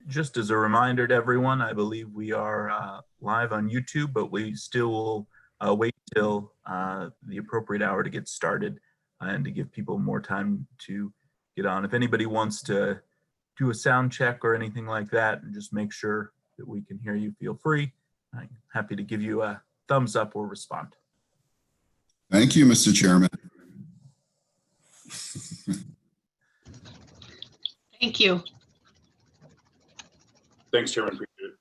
just as a reminder to everyone, I believe we are live on YouTube, but we still will wait till the appropriate hour to get started and to give people more time to get on. If anybody wants to do a sound check or anything like that and just make sure that we can hear you, feel free. I'm happy to give you a thumbs up or respond. Thank you, Mr. Chairman. Thank you. Thanks, Chairman. Appreciate it.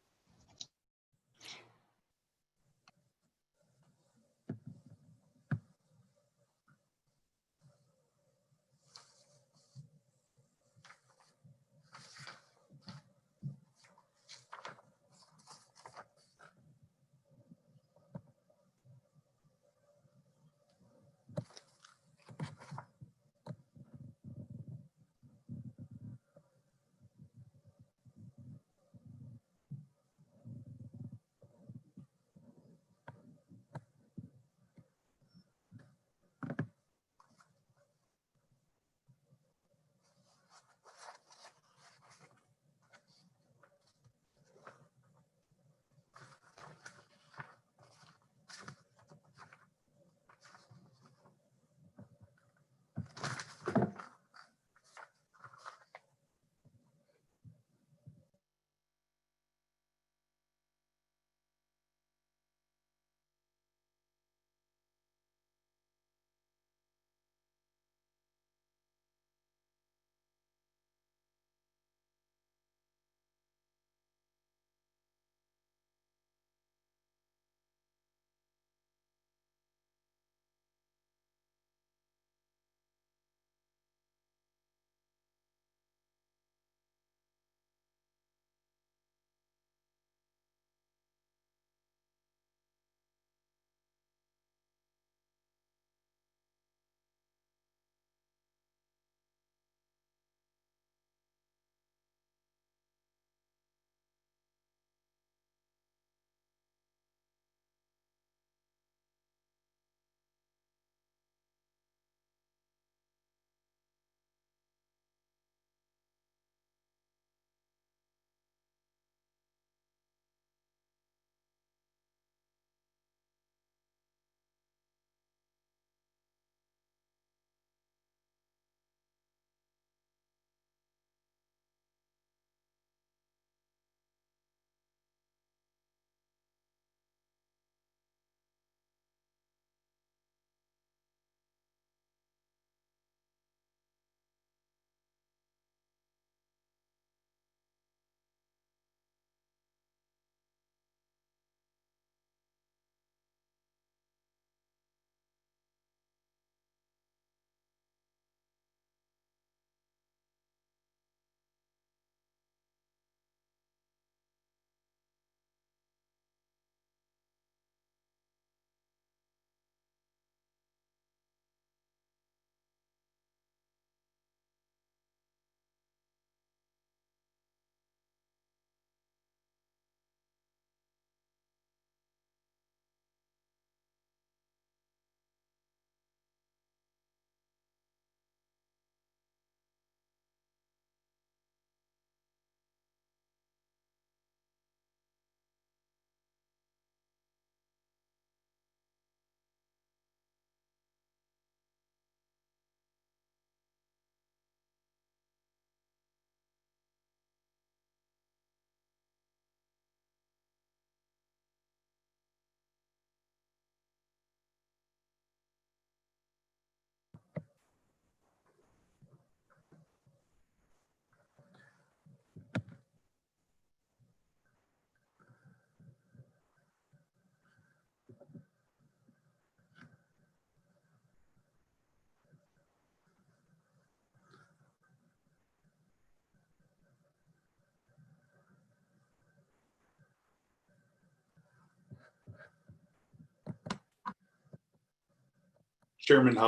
Chairman,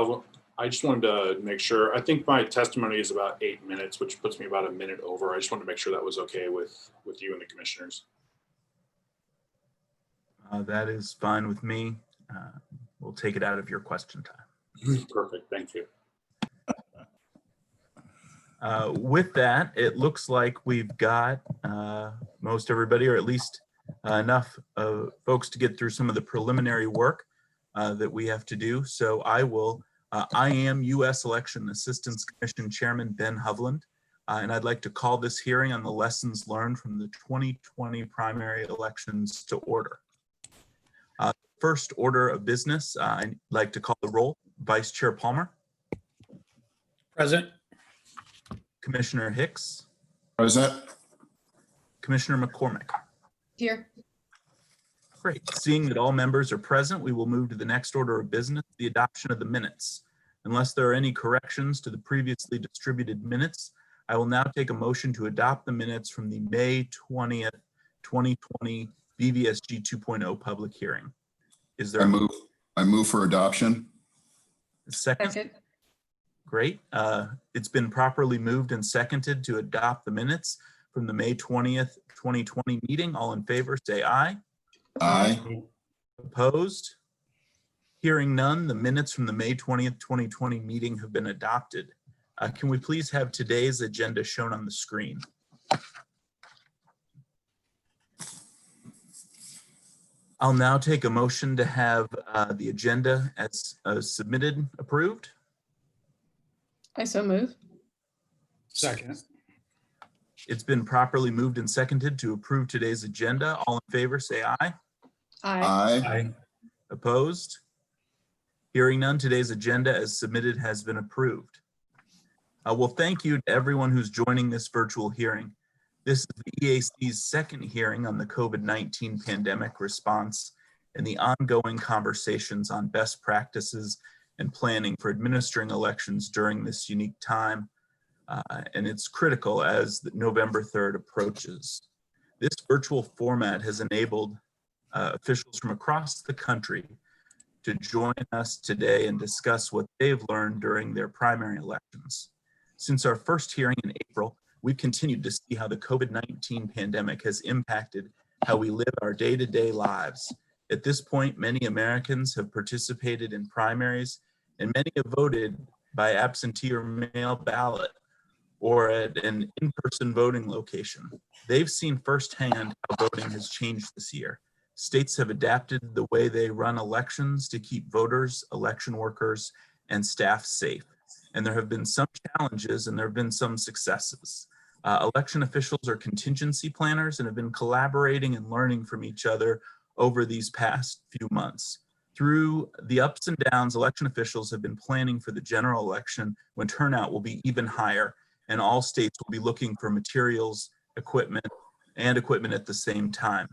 I just wanted to make sure, I think my testimony is about 8 minutes, which puts me about a minute over. I just wanted to make sure that was okay with you and the commissioners. That is fine with me. We'll take it out of your question time. Perfect, thank you. With that, it looks like we've got most everybody, or at least enough folks to get through some of the preliminary work that we have to do. So I am U.S. Election Assistance Commission Chairman Ben Hovland, and I'd like to call this hearing on the lessons learned from the 2020 primary elections to order. First order of business, I'd like to call the roll. Vice Chair Palmer. Present. Commissioner Hicks. Present. Commissioner McCormick. Here. Great. Seeing that all members are present, we will move to the next order of business, the adoption of the minutes. Unless there are any corrections to the previously distributed minutes, I will now take a motion to adopt the minutes from the May 20th, 2020 BVSG 2.0 public hearing. Is there I move for adoption. a second? Second. Great. It's been properly moved and seconded to adopt the minutes from the May 20th, 2020 meeting. All in favor, say aye. Aye. Opposed? Hearing none, the minutes from the May 20th, 2020 meeting have been adopted. Can we please have today's agenda shown on the screen? I'll now take a motion to have the agenda as submitted approved. I so move. Second. It's been properly moved and seconded to approve today's agenda. All in favor, say aye. Aye. Aye. Opposed? Hearing none, today's agenda as submitted has been approved. Well, thank you to everyone who's joining this virtual hearing. This is the EAC's second hearing on the COVID-19 pandemic response and the ongoing conversations on best practices and planning for administering elections during this unique time. And it's critical as November 3rd approaches. This virtual format has enabled officials from across the country to join us today and discuss what they've learned during their primary elections. Since our first hearing in April, we've continued to see how the COVID-19 pandemic has impacted how we live our day-to-day lives. At this point, many Americans have participated in primaries and many have voted by absentee or mail ballot or at an in-person voting location. They've seen firsthand how voting has changed this year. States have adapted the way they run elections to keep voters, election workers, and staff safe. And there have been some challenges and there have been some successes. Election officials are contingency planners and have been collaborating and learning from each other over these past few months. Through the ups and downs, election officials have been planning for the general election when turnout will be even higher and all states will be looking for materials, equipment at the same time.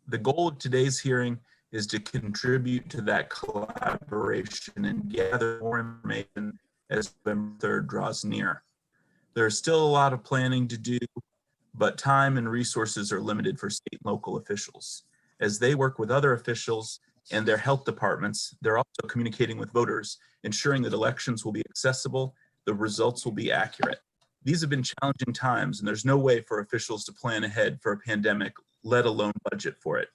The goal of today's hearing is to contribute to that collaboration and gather more information as November 3rd draws near. There's still a lot of planning to do, but time and resources are limited for state and local officials. As they work with other officials and their health departments, they're also communicating with voters, ensuring that elections will be accessible, the results will be accurate. These have been challenging times, and there's no way for officials to plan ahead for a pandemic, let alone budget for it.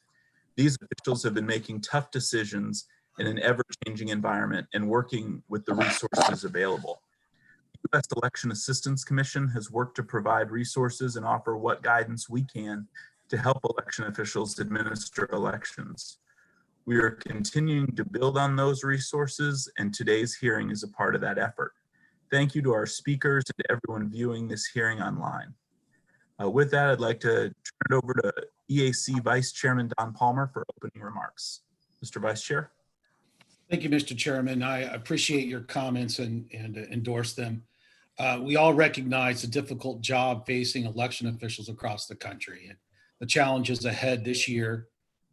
These officials have been making tough decisions in an ever-changing environment and working with the resources available. The U.S. Election Assistance Commission has worked to provide resources and offer what guidance we can to help election officials administer elections. We are continuing to build on those resources, and today's hearing is a part of that effort. Thank you to our speakers and to everyone viewing this hearing online. With that, I'd like to turn it over to EAC Vice Chairman Don Palmer for opening remarks. Mr. Vice Chair. Thank you, Mr. Chairman. I appreciate your comments and endorse them. We all recognize the difficult job facing election officials across the country and the challenges ahead this year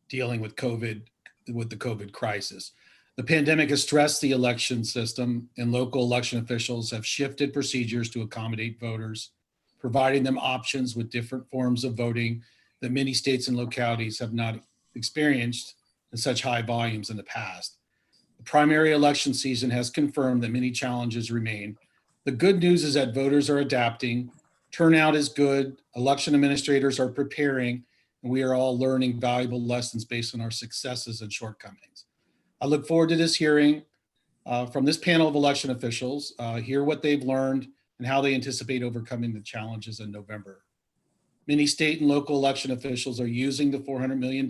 dealing with the COVID crisis. The pandemic has stressed the election system, and local election officials have shifted procedures to accommodate voters, providing them options with different forms of voting that many states and localities have not experienced in such high volumes in the past. The primary election season has confirmed that many challenges remain. The good news is that voters are adapting, turnout is good, election administrators are preparing, and we are all learning valuable lessons based on our successes and shortcomings. I look forward to this hearing from this panel of election officials, hear what they've learned, and how they anticipate overcoming the challenges in November. Many state and local election officials are using the $400 million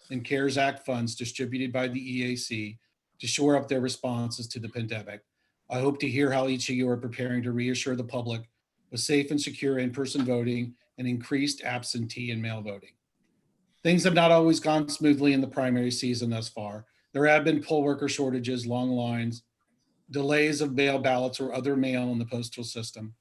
in CARES Act funds distributed by the EAC to shore up their responses to the pandemic. I hope to hear how each of you are preparing to reassure the public of safe and secure in-person voting and increased absentee and mail voting. Things have not always gone smoothly in the primary season thus far. There have been poll worker shortages, long lines, delays of mail ballots or other mail in the postal system,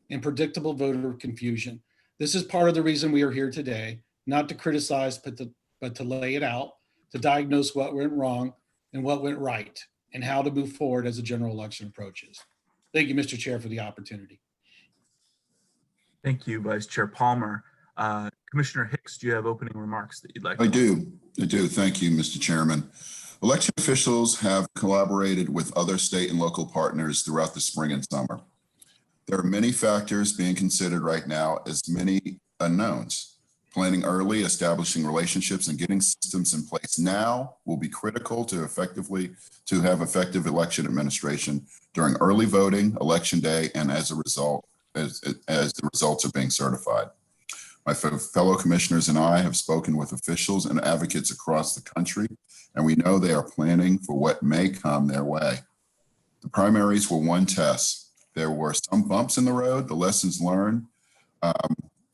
and predictable voter confusion. This is part of the reason we are here today, not to criticize, but to lay it out, to diagnose what went wrong and what went right, and how to move forward as the general election approaches. Thank you, Mr. Chair, for the opportunity. Thank you, Vice Chair Palmer. Commissioner Hicks, do you have opening remarks that you'd like to I do. Thank you, Mr. Chairman. Election officials have collaborated with other state and local partners throughout the spring and summer. There are many factors being considered right now, as many unknowns. Planning early, establishing relationships, and getting systems in place now will be critical to have effective election administration during early voting, election day, and as a result, as the results are being certified. My fellow commissioners and I have spoken with officials and advocates across the country, and we know they are planning for what may come their way. The primaries were one test. There were some bumps in the road, the lessons learned.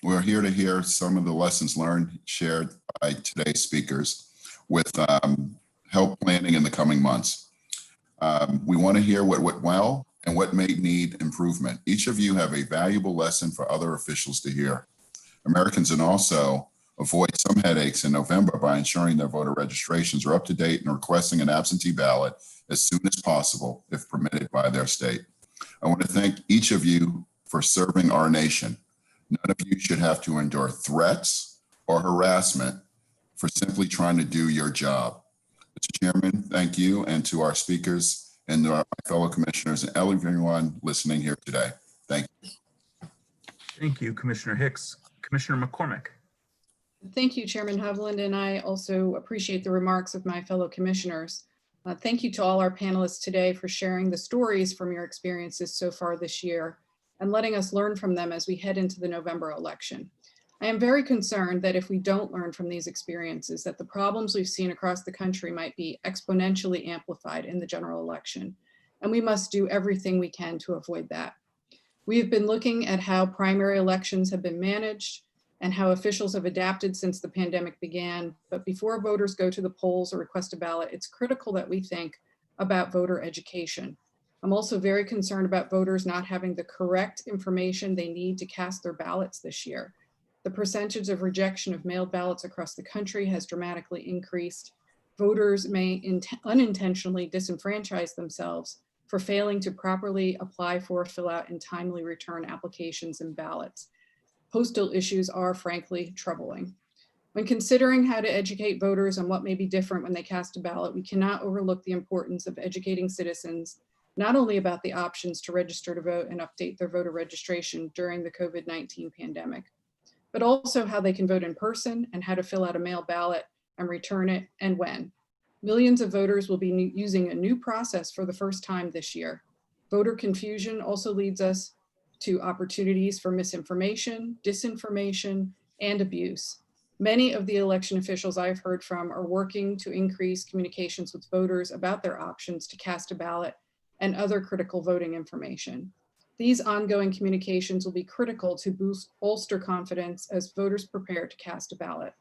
We're here to hear some of the lessons learned shared by today's speakers with help planning in the coming months. We want to hear what went well and what may need improvement. Each of you have a valuable lesson for other officials to hear. Americans can also avoid some headaches in November by ensuring their voter registrations are up to date and requesting an absentee ballot as soon as possible, if permitted by their state. I want to thank each of you for serving our nation. None of you should have to endure threats or harassment for simply trying to do your job. Mr. Chairman, thank you, and to our speakers and to my fellow commissioners and everyone listening here today. Thank you. Thank you, Commissioner Hicks. Commissioner McCormick. Thank you, Chairman Hovland, and I also appreciate the remarks of my fellow commissioners. Thank you to all our panelists today for sharing the stories from your experiences so far this year and letting us learn from them as we head into the November election. I am very concerned that if we don't learn from these experiences, that the problems we've seen across the country might be exponentially amplified in the general election, and we must do everything we can to avoid that. We have been looking at how primary elections have been managed and how officials have adapted since the pandemic began. But before voters go to the polls or request a ballot, it's critical that we think about voter education. I'm also very concerned about voters not having the correct information they need to cast their ballots this year. The percentage of rejection of mailed ballots across the country has dramatically increased. Voters may unintentionally disenfranchise themselves for failing to properly apply for, fill out, and timely return applications and ballots. Postal issues are frankly troubling. When considering how to educate voters on what may be different when they cast a ballot, we cannot overlook the importance of educating citizens, not only about the options to register to vote and update their voter registration during the COVID-19 pandemic, but also how they can vote in person and how to fill out a mail ballot and return it and when. Millions of voters will be using a new process for the first time this year. Voter confusion also leads us to opportunities for misinformation, disinformation, and abuse. Many of the election officials I've heard from are working to increase communications with voters about their options to cast a ballot and other critical voting information. These ongoing communications will be critical to bolster confidence as voters prepare to cast a ballot.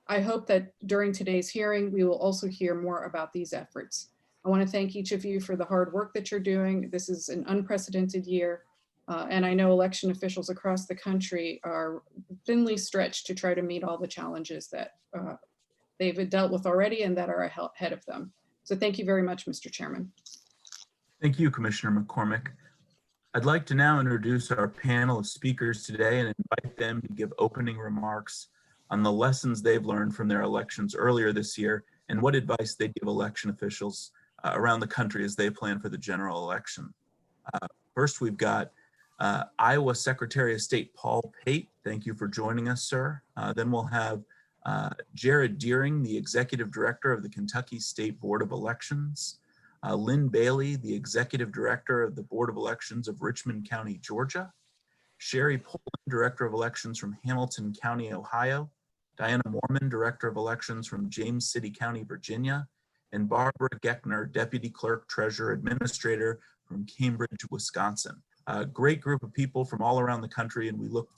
I hope that during today's hearing, we will also hear more about these efforts. I want to thank each of you for the hard work that you're doing. This is an unprecedented year. And I know election officials across the country are thinly stretched to try to meet all the challenges that they've dealt with already and that are ahead of them. So thank you very much, Mr. Chairman. Thank you, Commissioner McCormick. I'd like to now introduce our panel of speakers today and invite them to give opening remarks on the lessons they've learned from their elections earlier this year and what advice they give election officials around the country as they plan for the general election. First, we've got Iowa Secretary of State Paul Pate. Thank you for joining us, sir. Then we'll have Jared Deering, the Executive Director of the Kentucky State Board of Elections. Lynn Bailey, the Executive Director of the Board of Elections of Richmond County, Georgia. Sherry Poland, Director of Elections from Hamilton County, Ohio. Diana Mormon, Director of Elections from James City County, Virginia. And Barbara Geckner, Deputy Clerk, Treasurer, Administrator from Cambridge, Wisconsin. A great group of people from all around the country, and we look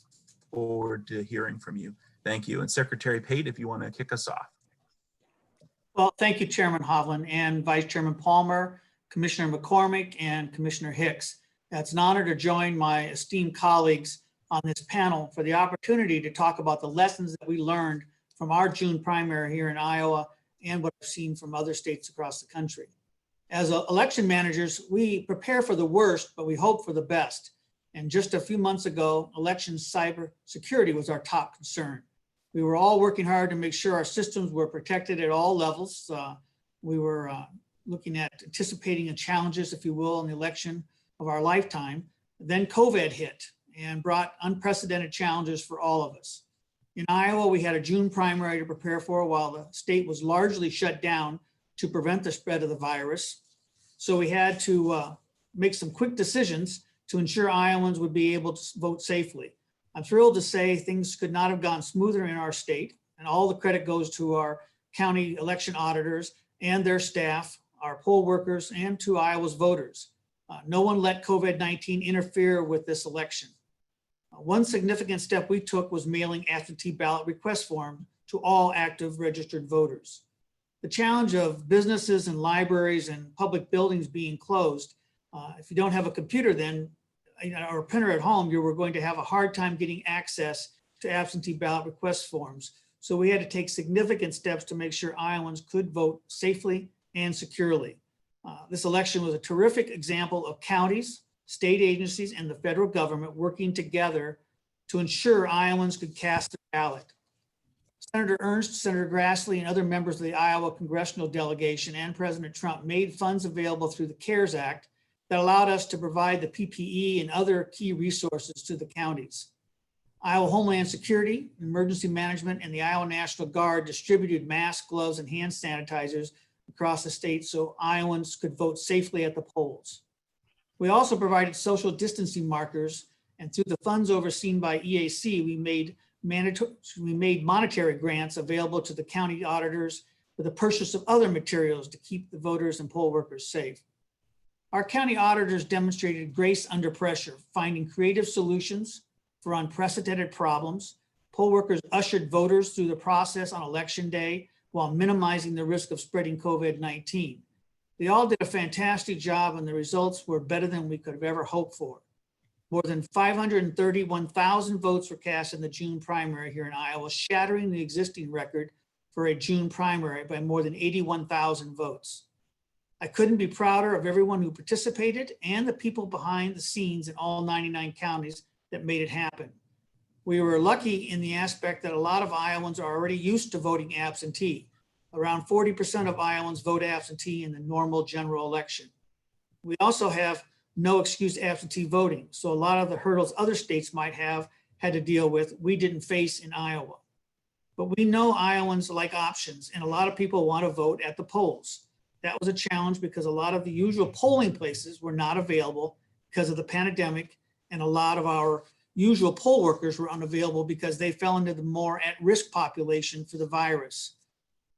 forward to hearing from you. Thank you. And Secretary Pate, if you want to kick us off. Well, thank you, Chairman Hovland and Vice Chairman Palmer, Commissioner McCormick, and Commissioner Hicks. It's an honor to join my esteemed colleagues on this panel for the opportunity to talk about the lessons that we learned from our June primary here in Iowa and what I've seen from other states across the country. As election managers, we prepare for the worst, but we hope for the best. And just a few months ago, election cybersecurity was our top concern. We were all working hard to make sure our systems were protected at all levels. We were looking at anticipating the challenges, if you will, in the election of our lifetime. Then COVID hit and brought unprecedented challenges for all of us. In Iowa, we had a June primary to prepare for while the state was largely shut down to prevent the spread of the virus. So we had to make some quick decisions to ensure Iowans would be able to vote safely. I'm thrilled to say things could not have gone smoother in our state, and all the credit goes to our county election auditors and their staff, our poll workers, and to Iowa's voters. No one let COVID-19 interfere with this election. One significant step we took was mailing absentee ballot request forms to all active registered voters. The challenge of businesses and libraries and public buildings being closed, if you don't have a computer then, or a printer at home, you were going to have a hard time getting access to absentee ballot request forms. So we had to take significant steps to make sure Iowans could vote safely and securely. This election was a terrific example of counties, state agencies, and the federal government working together to ensure Iowans could cast their ballot. Senator Ernst, Senator Grassley, and other members of the Iowa congressional delegation and President Trump made funds available through the CARES Act that allowed us to provide the PPE and other key resources to the counties. Iowa Homeland Security, Emergency Management, and the Iowa National Guard distributed masks, gloves, and hand sanitizers across the state so Iowans could vote safely at the polls. We also provided social distancing markers, and through the funds overseen by EAC, we made monetary grants available to the county auditors for the purchase of other materials to keep the voters and poll workers safe. Our county auditors demonstrated grace under pressure, finding creative solutions for unprecedented problems. Poll workers ushered voters through the process on election day while minimizing the risk of spreading COVID-19. They all did a fantastic job, and the results were better than we could have ever hoped for. More than 531,000 votes were cast in the June primary here in Iowa, shattering the existing record for a June primary by more than 81,000 votes. I couldn't be prouder of everyone who participated and the people behind the scenes in all 99 counties that made it happen. We were lucky in the aspect that a lot of Iowans are already used to voting absentee. Around 40% of Iowans vote absentee in the normal general election. We also have no excuse absentee voting. So a lot of the hurdles other states might have had to deal with, we didn't face in Iowa. But we know Iowans like options, and a lot of people want to vote at the polls. That was a challenge because a lot of the usual polling places were not available because of the pandemic, and a lot of our usual poll workers were unavailable because they fell into the more at-risk population for the virus.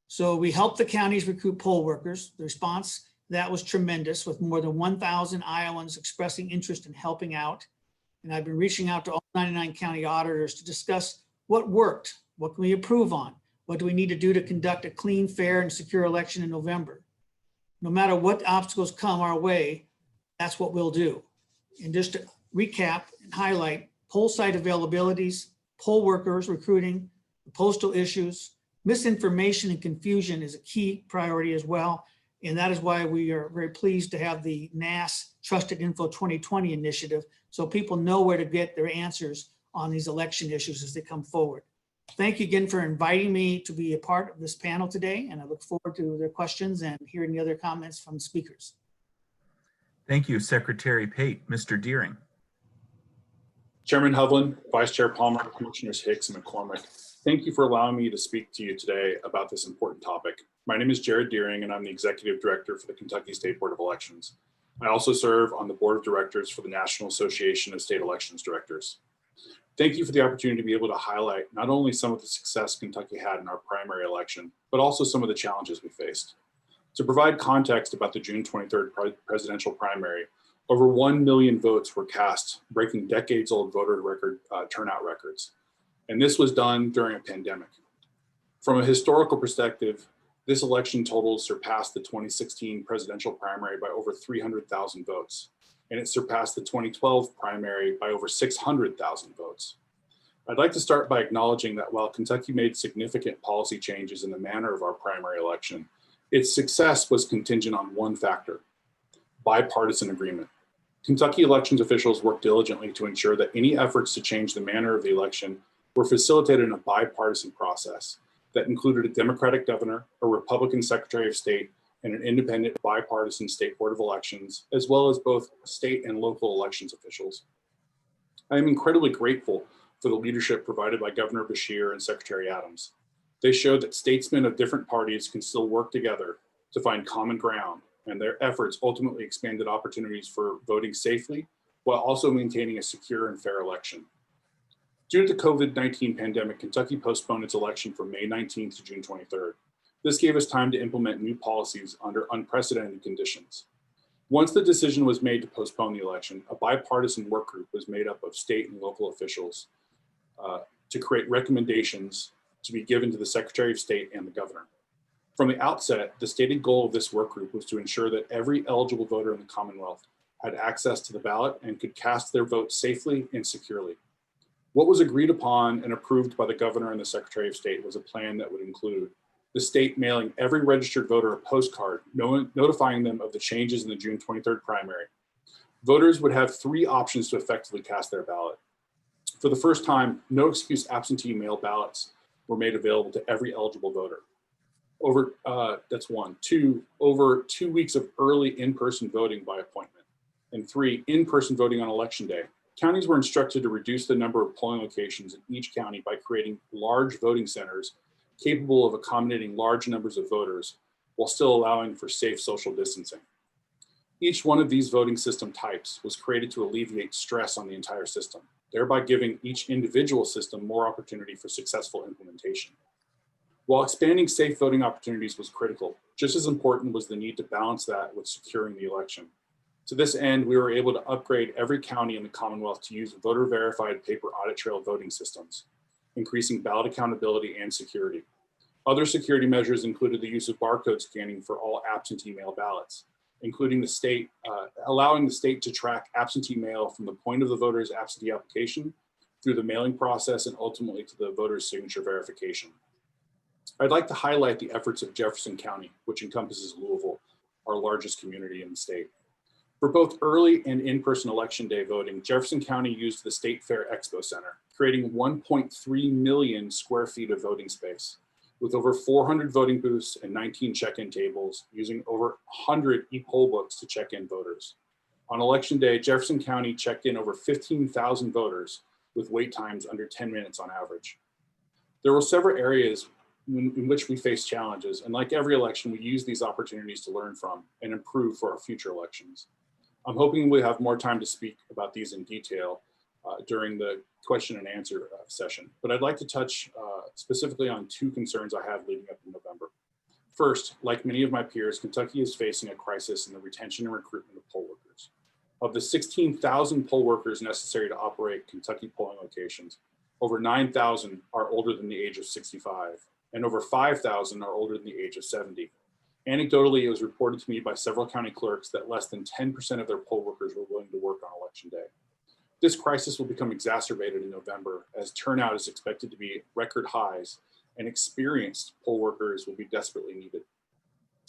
So we helped the counties recruit poll workers. The response that was tremendous, with more than 1,000 Iowans expressing interest in helping out. And I've been reaching out to all 99 county auditors to discuss what worked, what can we improve on, what do we need to do to conduct a clean, fair, and secure election in November. No matter what obstacles come our way, that's what we'll do. And just to recap and highlight, poll site availabilities, poll workers recruiting, the postal issues, misinformation and confusion is a key priority as well. And that is why we are very pleased to have the NAS Trusted Info 2020 initiative, so people know where to get their answers on these election issues as they come forward. Thank you again for inviting me to be a part of this panel today, and I look forward to their questions and hearing the other comments from the speakers. Thank you, Secretary Pate. Mr. Deering. Chairman Hovland, Vice Chair Palmer, Commissioners Hicks and McCormick. Thank you for allowing me to speak to you today about this important topic. My name is Jared Deering, and I'm the Executive Director for the Kentucky State Board of Elections. I also serve on the Board of Directors for the National Association of State Elections Directors. Thank you for the opportunity to be able to highlight not only some of the success Kentucky had in our primary election, but also some of the challenges we faced. To provide context about the June 23rd presidential primary, over 1 million votes were cast, breaking decades-old voter turnout records. And this was done during a pandemic. From a historical perspective, this election total surpassed the 2016 presidential primary by over 300,000 votes, and it surpassed the 2012 primary by over 600,000 votes. I'd like to start by acknowledging that while Kentucky made significant policy changes in the manner of our primary election, its success was contingent on one factor: bipartisan agreement. Kentucky elections officials worked diligently to ensure that any efforts to change the manner of the election were facilitated in a bipartisan process that included a Democratic governor, a Republican Secretary of State, and an independent bipartisan State Board of Elections, as well as both state and local elections officials. I am incredibly grateful for the leadership provided by Governor Beshear and Secretary Adams. They showed that statesmen of different parties can still work together to find common ground, and their efforts ultimately expanded opportunities for voting safely while also maintaining a secure and fair election. Due to the COVID-19 pandemic, Kentucky postponed its election from May 19th to June 23rd. This gave us time to implement new policies under unprecedented conditions. Once the decision was made to postpone the election, a bipartisan work group was made up of state and local officials to create recommendations to be given to the Secretary of State and the governor. From the outset, the stated goal of this work group was to ensure that every eligible voter in the Commonwealth had access to the ballot and could cast their vote safely and securely. What was agreed upon and approved by the governor and the Secretary of State was a plan that would include the state mailing every registered voter a postcard notifying them of the changes in the June 23rd primary. Voters would have 3 options to effectively cast their ballot. For the first time, no excuse absentee mail ballots were made available to every eligible voter. That's 1. 2, over 2 weeks of early in-person voting by appointment. And 3, in-person voting on election day. Counties were instructed to reduce the number of polling locations in each county by creating large voting centers capable of accommodating large numbers of voters while still allowing for safe social distancing. Each one of these voting system types was created to alleviate stress on the entire system, thereby giving each individual system more opportunity for successful implementation. While expanding safe voting opportunities was critical, just as important was the need to balance that with securing the election. To this end, we were able to upgrade every county in the Commonwealth to use voter-verified paper audit trail voting systems, increasing ballot accountability and security. Other security measures included the use of barcode scanning for all absentee mail ballots, including the state, allowing the state to track absentee mail from the point of the voter's absentee application through the mailing process and ultimately to the voter's signature verification. I'd like to highlight the efforts of Jefferson County, which encompasses Louisville, our largest community in the state. For both early and in-person election day voting, Jefferson County used the State Fair Expo Center, creating 1.3 million square feet of voting space, with over 400 voting booths and 19 check-in tables, using over 100 e-poll books to check in voters. On election day, Jefferson County checked in over 15,000 voters with wait times under 10 minutes on average. There were several areas in which we faced challenges, and like every election, we use these opportunities to learn from and improve for our future elections. I'm hoping we have more time to speak about these in detail during the question and answer session, but I'd like to touch specifically on 2 concerns I have leading up in November. First, like many of my peers, Kentucky is facing a crisis in the retention and recruitment of poll workers. Of the 16,000 poll workers necessary to operate Kentucky polling locations, over 9,000 are older than the age of 65, and over 5,000 are older than the age of 70. Anecdotally, it was reported to me by several county clerks that less than 10% of their poll workers were willing to work on election day. This crisis will become exacerbated in November as turnout is expected to be record highs and experienced poll workers will be desperately needed.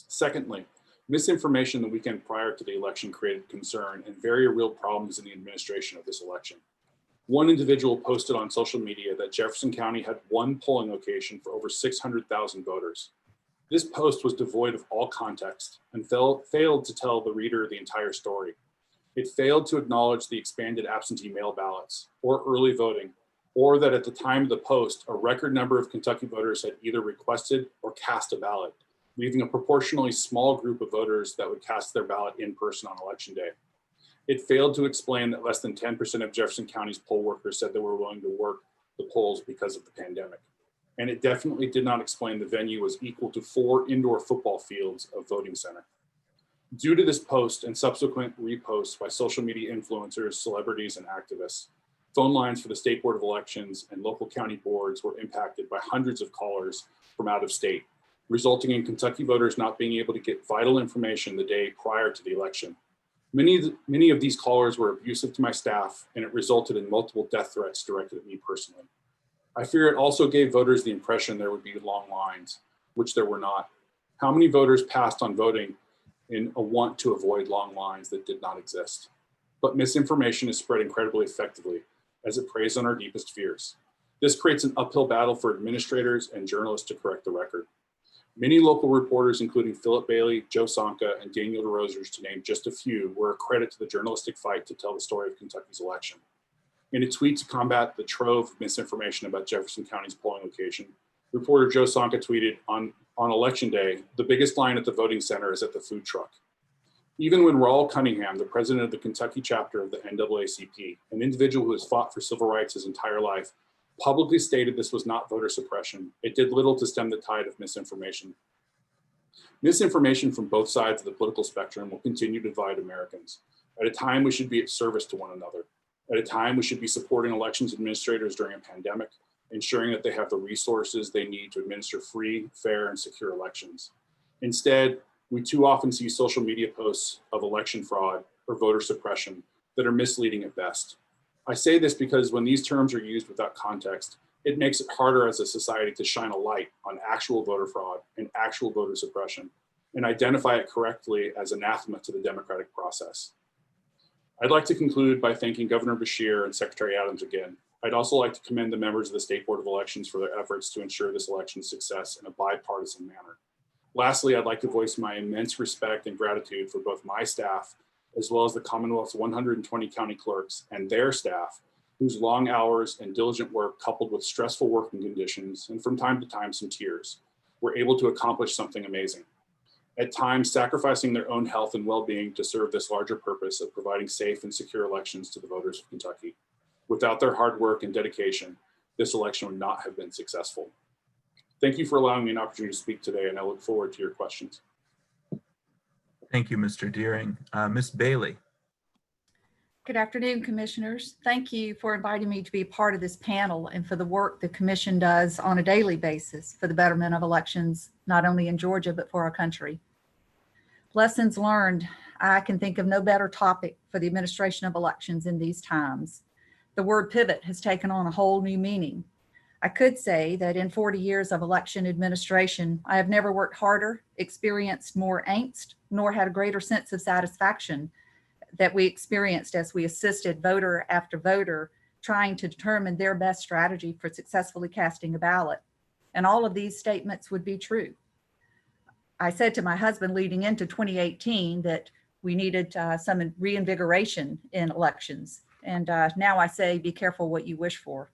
Secondly, misinformation the weekend prior to the election created concern and very real problems in the administration of this election. One individual posted on social media that Jefferson County had 1 polling location for over 600,000 voters. This post was devoid of all context and failed to tell the reader the entire story. It failed to acknowledge the expanded absentee mail ballots or early voting or that at the time of the post, a record number of Kentucky voters had either requested or cast a ballot, leaving a proportionally small group of voters that would cast their ballot in person on election day. It failed to explain that less than 10% of Jefferson County's poll workers said they were willing to work the polls because of the pandemic. And it definitely did not explain the venue was equal to 4 indoor football fields of voting center. Due to this post and subsequent reposts by social media influencers, celebrities, and activists, phone lines for the State Board of Elections and local county boards were impacted by hundreds of callers from out of state, resulting in Kentucky voters not being able to get vital information the day prior to the election. Many of these callers were abusive to my staff, and it resulted in multiple death threats directed at me personally. I fear it also gave voters the impression there would be long lines, which there were not. How many voters passed on voting in a want to avoid long lines that did not exist? But misinformation is spread incredibly effectively as it preys on our deepest fears. This creates an uphill battle for administrators and journalists to correct the record. Many local reporters, including Philip Bailey, Joe Sonka, and Daniel DeRosers, to name just a few, were a credit to the journalistic fight to tell the story of Kentucky's election. In a tweet to combat the trove of misinformation about Jefferson County's polling location, reporter Joe Sonka tweeted, on election day, the biggest line at the voting center is at the food truck. Even when Raul Cunningham, the president of the Kentucky chapter of the NAACP, an individual who has fought for civil rights his entire life, publicly stated this was not voter suppression, it did little to stem the tide of misinformation. Misinformation from both sides of the political spectrum will continue to divide Americans. At a time we should be at service to one another. At a time we should be supporting elections administrators during a pandemic, ensuring that they have the resources they need to administer free, fair, and secure elections. Instead, we too often see social media posts of election fraud or voter suppression that are misleading at best. I say this because when these terms are used without context, it makes it harder as a society to shine a light on actual voter fraud and actual voter suppression and identify it correctly as anathema to the democratic process. I'd like to conclude by thanking Governor Beshear and Secretary Adams again. I'd also like to commend the members of the State Board of Elections for their efforts to ensure this election's success in a bipartisan manner. Lastly, I'd like to voice my immense respect and gratitude for both my staff as well as the Commonwealth's 120 county clerks and their staff, whose long hours and diligent work, coupled with stressful working conditions and from time to time some tears, were able to accomplish something amazing. At times, sacrificing their own health and well-being to serve this larger purpose of providing safe and secure elections to the voters of Kentucky. Without their hard work and dedication, this election would not have been successful. Thank you for allowing me an opportunity to speak today, and I look forward to your questions. Thank you, Mr. Deering. Ms. Bailey. Good afternoon, commissioners. Thank you for inviting me to be a part of this panel and for the work the commission does on a daily basis for the betterment of elections, not only in Georgia, but for our country. Lessons learned. I can think of no better topic for the administration of elections in these times. The word pivot has taken on a whole new meaning. I could say that in 40 years of election administration, I have never worked harder, experienced more angst, nor had a greater sense of satisfaction that we experienced as we assisted voter after voter trying to determine their best strategy for successfully casting a ballot. And all of these statements would be true. I said to my husband leading into 2018 that we needed some reinvigoration in elections. And now I say, be careful what you wish for.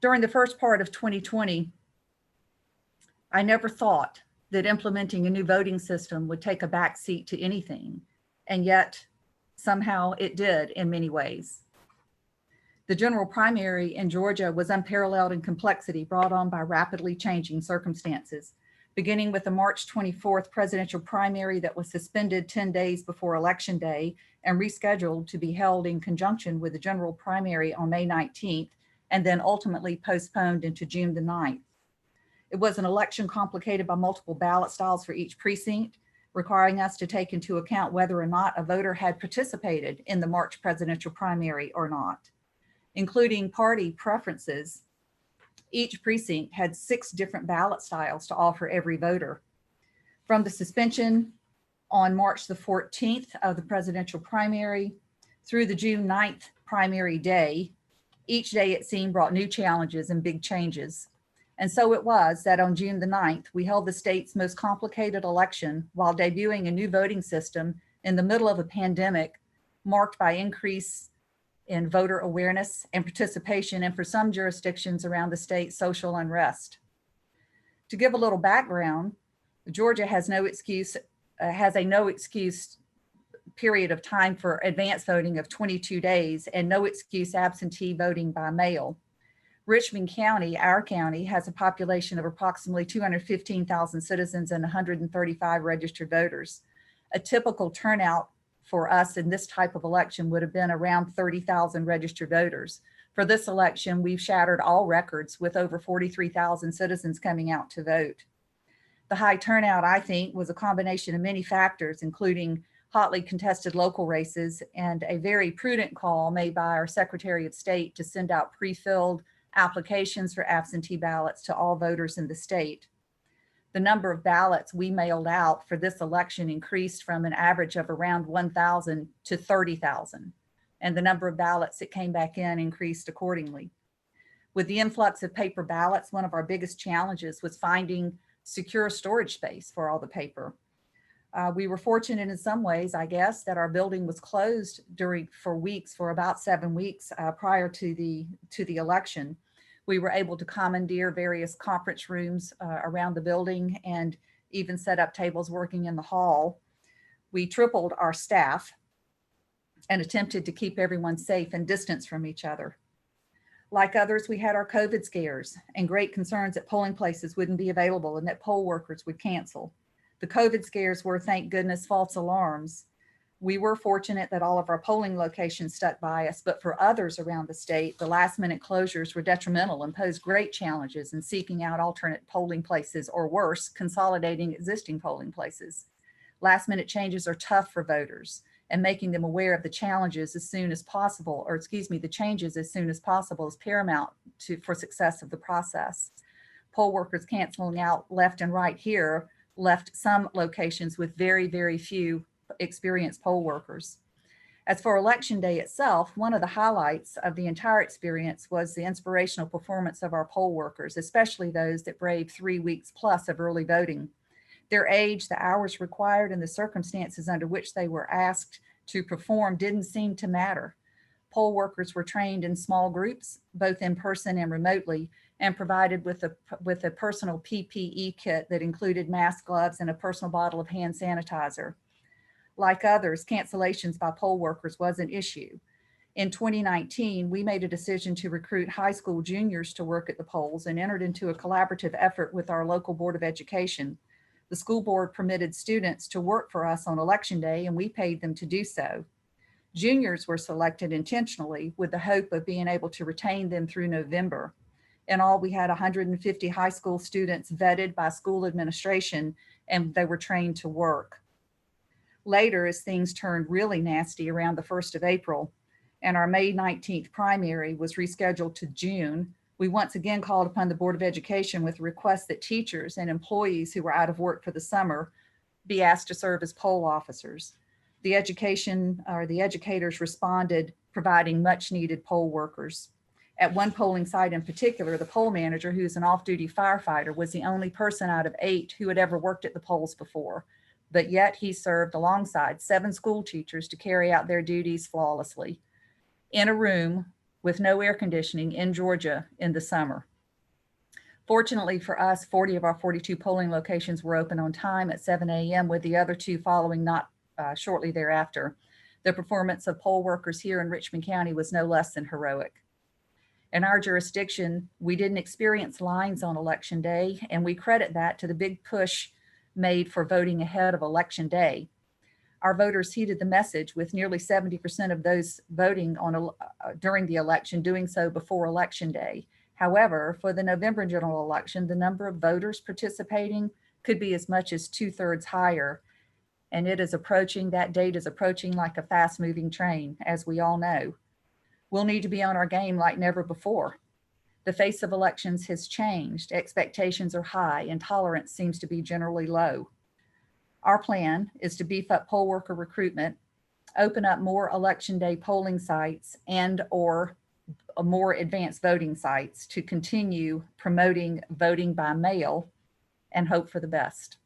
During the first part of 2020, I never thought that implementing a new voting system would take a backseat to anything. And yet somehow it did in many ways. The general primary in Georgia was unparalleled in complexity brought on by rapidly changing circumstances, beginning with the March 24th presidential primary that was suspended 10 days before Election Day and rescheduled to be held in conjunction with the general primary on May 19th, and then ultimately postponed into June the 9th. It was an election complicated by multiple ballot styles for each precinct, requiring us to take into account whether or not a voter had participated in the March presidential primary or not. Including party preferences, each precinct had 6 different ballot styles to offer every voter. From the suspension on March the 14th of the presidential primary through the June 9th primary day, each day it seemed brought new challenges and big changes. And so it was that on June the 9th, we held the state's most complicated election while debuting a new voting system in the middle of a pandemic marked by increased in voter awareness and participation, and for some jurisdictions around the state, social unrest. To give a little background, Georgia has no excuse, has a no excuse period of time for advance voting of 22 days and no excuse absentee voting by mail. Richmond County, our county, has a population of approximately 215,000 citizens and 135 registered voters. A typical turnout for us in this type of election would have been around 30,000 registered voters. For this election, we've shattered all records with over 43,000 citizens coming out to vote. The high turnout, I think, was a combination of many factors, including hotly contested local races and a very prudent call made by our Secretary of State to send out pre-filled applications for absentee ballots to all voters in the state. The number of ballots we mailed out for this election increased from an average of around 1,000 to 30,000, and the number of ballots that came back in increased accordingly. With the influx of paper ballots, one of our biggest challenges was finding secure storage space for all the paper. We were fortunate in some ways, I guess, that our building was closed for about 7 weeks prior to the election. We were able to commandeer various conference rooms around the building and even set up tables working in the hall. We tripled our staff and attempted to keep everyone safe and distanced from each other. Like others, we had our COVID scares and great concerns that polling places wouldn't be available and that poll workers would cancel. The COVID scares were, thank goodness, false alarms. We were fortunate that all of our polling locations stuck by us, but for others around the state, the last minute closures were detrimental and posed great challenges in seeking out alternate polling places, or worse, consolidating existing polling places. Last minute changes are tough for voters, and making them aware of the challenges as soon as possible, the changes as soon as possible is paramount for success of the process. Poll workers canceling out left and right here left some locations with very, very few experienced poll workers. As for Election Day itself, one of the highlights of the entire experience was the inspirational performance of our poll workers, especially those that braved 3 weeks plus of early voting. Their age, the hours required, and the circumstances under which they were asked to perform didn't seem to matter. Poll workers were trained in small groups, both in person and remotely, and provided with a personal PPE kit that included mask, gloves, and a personal bottle of hand sanitizer. Like others, cancellations by poll workers was an issue. In 2019, we made a decision to recruit high school juniors to work at the polls and entered into a collaborative effort with our local Board of Education. The school board permitted students to work for us on Election Day, and we paid them to do so. Juniors were selected intentionally with the hope of being able to retain them through November. In all, we had 150 high school students vetted by school administration, and they were trained to work. Later, as things turned really nasty around the 1st of April, and our May 19th primary was rescheduled to June, we once again called upon the Board of Education with a request that teachers and employees who were out of work for the summer be asked to serve as poll officers. The educators responded, providing much needed poll workers. At one polling site in particular, the poll manager, who is an off-duty firefighter, was the only person out of 8 who had ever worked at the polls before, but yet he served alongside 7 school teachers to carry out their duties flawlessly in a room with no air conditioning in Georgia in the summer. Fortunately for us, 40 of our 42 polling locations were open on time at 7 a.m., with the other 2 following not shortly thereafter. The performance of poll workers here in Richmond County was no less than heroic. In our jurisdiction, we didn't experience lines on Election Day, and we credit that to the big push made for voting ahead of Election Day. Our voters heeded the message, with nearly 70% of those voting during the election doing so before Election Day. However, for the November general election, the number of voters participating could be as much as 2/3 higher, and that date is approaching like a fast-moving train, as we all know. We'll need to be on our game like never before. The face of elections has changed. Expectations are high and tolerance seems to be generally low. Our plan is to beef up poll worker recruitment, open up more Election Day polling sites and/or more advanced voting sites to continue promoting voting by mail, and hope for the best.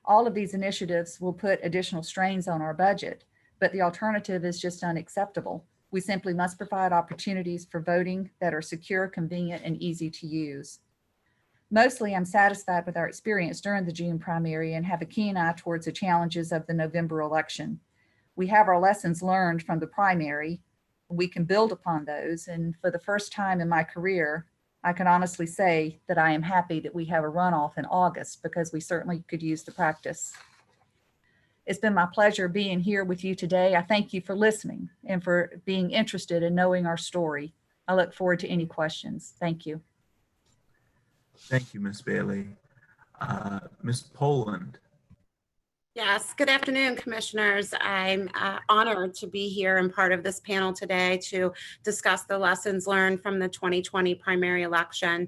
All of these initiatives will put additional strains on our budget, but the alternative is just unacceptable. We simply must provide opportunities for voting that are secure, convenient, and easy to use. Mostly, I'm satisfied with our experience during the June primary and have a keen eye towards the challenges of the November election. We have our lessons learned from the primary. We can build upon those. And for the first time in my career, I can honestly say that I am happy that we have a runoff in August, because we certainly could use the practice. It's been my pleasure being here with you today. I thank you for listening and for being interested in knowing our story. I look forward to any questions. Thank you. Thank you, Ms. Bailey. Ms. Poland. Yes, good afternoon, commissioners. I'm honored to be here and part of this panel today to discuss the lessons learned from the 2020 primary election.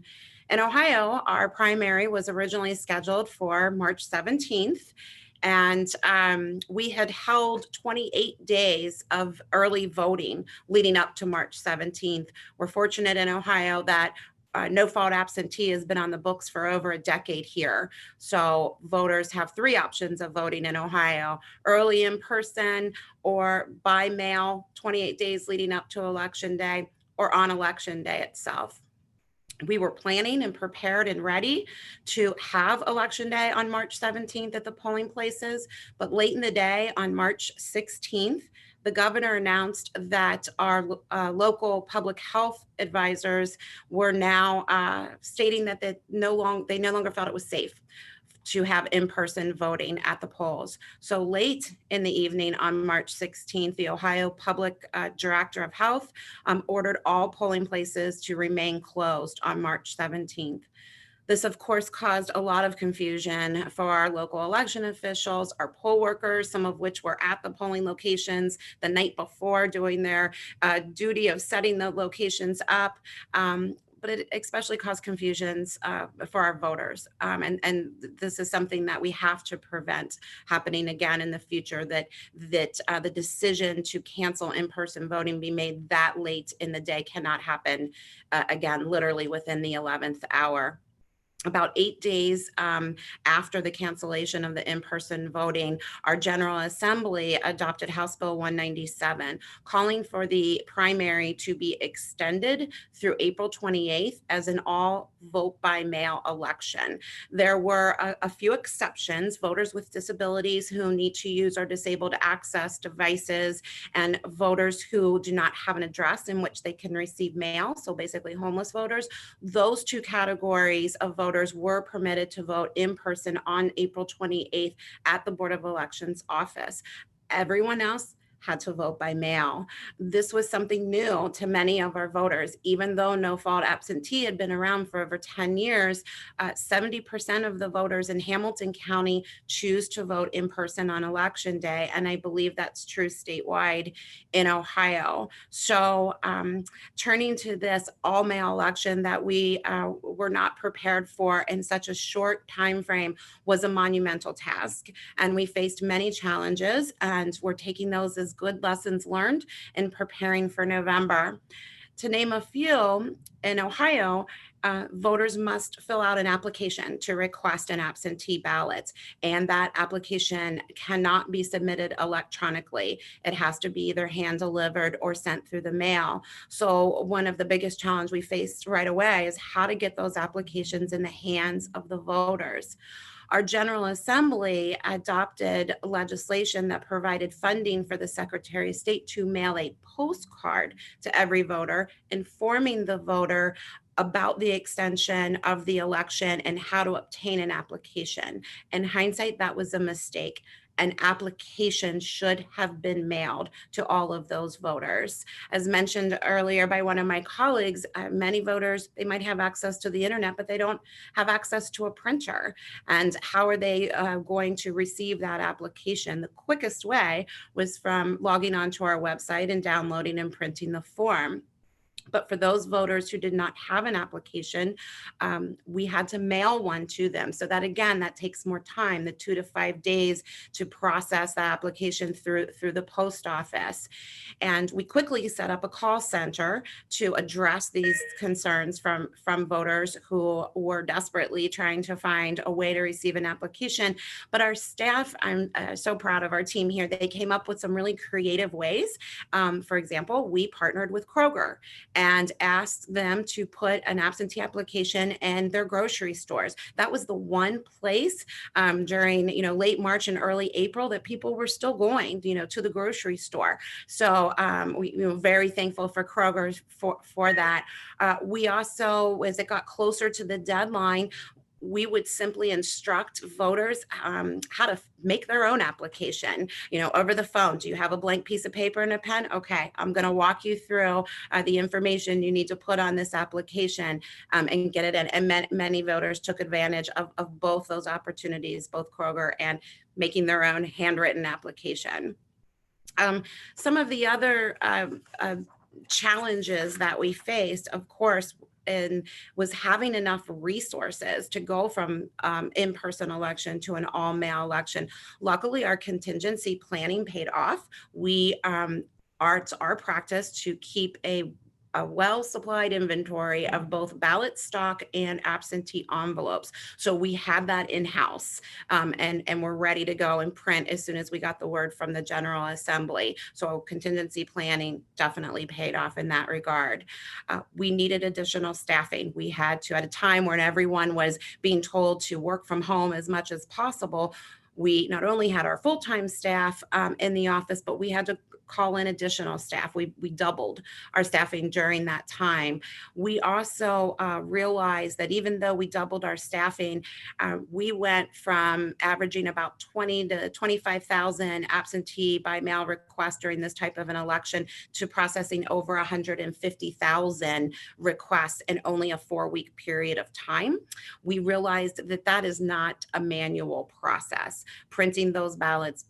In Ohio, our primary was originally scheduled for March 17th. And we had held 28 days of early voting leading up to March 17th. We're fortunate in Ohio that no-fault absentee has been on the books for over a decade here. So voters have three options of voting in Ohio: early in person, or by mail 28 days leading up to Election Day, or on Election Day itself. We were planning and prepared and ready to have Election Day on March 17th at the polling places, but late in the day on March 16th, the governor announced that our local public health advisors were now stating that they no longer felt it was safe to have in-person voting at the polls. So late in the evening on March 16th, the Ohio Public Director of Health ordered all polling places to remain closed on March 17th. This, of course, caused a lot of confusion for our local election officials, our poll workers, some of which were at the polling locations the night before doing their duty of setting the locations up. But it especially caused confusions for our voters. And this is something that we have to prevent happening again in the future, that the decision to cancel in-person voting be made that late in the day cannot happen again, literally within the 11th hour. About 8 days after the cancellation of the in-person voting, our General Assembly adopted House Bill 197, calling for the primary to be extended through April 28th as an all vote by mail election. There were a few exceptions: voters with disabilities who need to use or disabled access devices, and voters who do not have an address in which they can receive mail, so basically homeless voters. Those two categories of voters were permitted to vote in person on April 28th at the Board of Elections office. Everyone else had to vote by mail. This was something new to many of our voters. Even though no-fault absentee had been around for over 10 years, 70% of the voters in Hamilton County choose to vote in person on Election Day. And I believe that's true statewide in Ohio. So turning to this all-mail election that we were not prepared for in such a short time frame was a monumental task. And we faced many challenges, and we're taking those as good lessons learned in preparing for November. To name a few, in Ohio, voters must fill out an application to request an absentee ballot, and that application cannot be submitted electronically. It has to be either hand delivered or sent through the mail. So one of the biggest challenges we faced right away is how to get those applications in the hands of the voters. Our General Assembly adopted legislation that provided funding for the Secretary of State to mail a postcard to every voter, informing the voter about the extension of the election and how to obtain an application. In hindsight, that was a mistake. An application should have been mailed to all of those voters. As mentioned earlier by one of my colleagues, many voters, they might have access to the internet, but they don't have access to a printer. And how are they going to receive that application? The quickest way was from logging onto our website and downloading and printing the form. But for those voters who did not have an application, we had to mail one to them. So that, again, that takes more time, the 2 to 5 days to process the application through the post office. And we quickly set up a call center to address these concerns from voters who were desperately trying to find a way to receive an application. But our staff, I'm so proud of our team here. They came up with some really creative ways. For example, we partnered with Kroger and asked them to put an absentee application in their grocery stores. That was the one place during late March and early April that people were still going to the grocery store. So we were very thankful for Kroger for that. We also, as it got closer to the deadline, we would simply instruct voters how to make their own application, over the phone. Do you have a blank piece of paper and a pen? Okay, I'm going to walk you through the information you need to put on this application and get it in. And many voters took advantage of both those opportunities, both Kroger and making their own handwritten application. Some of the other challenges that we faced, of course, was having enough resources to go from in-person election to an all-mail election. Luckily, our contingency planning paid off. It's our practice to keep a well-supplied inventory of both ballot stock and absentee envelopes. So we had that in-house and we're ready to go and print as soon as we got the word from the General Assembly. So contingency planning definitely paid off in that regard. We needed additional staffing. We had to, at a time when everyone was being told to work from home as much as possible, we not only had our full-time staff in the office, but we had to call in additional staff. We doubled our staffing during that time. We also realized that even though we doubled our staffing, we went from averaging about 20 to 25,000 absentee by mail requests during this type of an election to processing over 150,000 requests in only a 4-week period of time. We realized that that is not a manual process. Printing those ballots,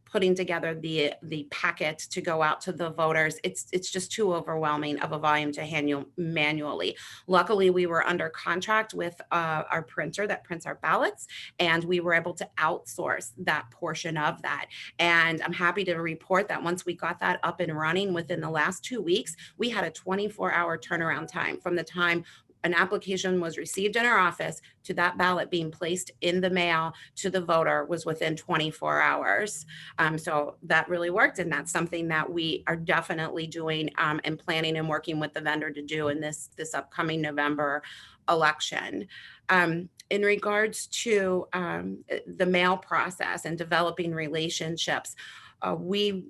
putting together the packet to go out to the voters, it's just too overwhelming of a volume to handle manually. Luckily, we were under contract with our printer that prints our ballots, and we were able to outsource that portion of that. And I'm happy to report that once we got that up and running within the last 2 weeks, we had a 24-hour turnaround time from the time an application was received in our office to that ballot being placed in the mail to the voter was within 24 hours. So that really worked. And that's something that we are definitely doing and planning and working with the vendor to do in this upcoming November election. In regards to the mail process and developing relationships, we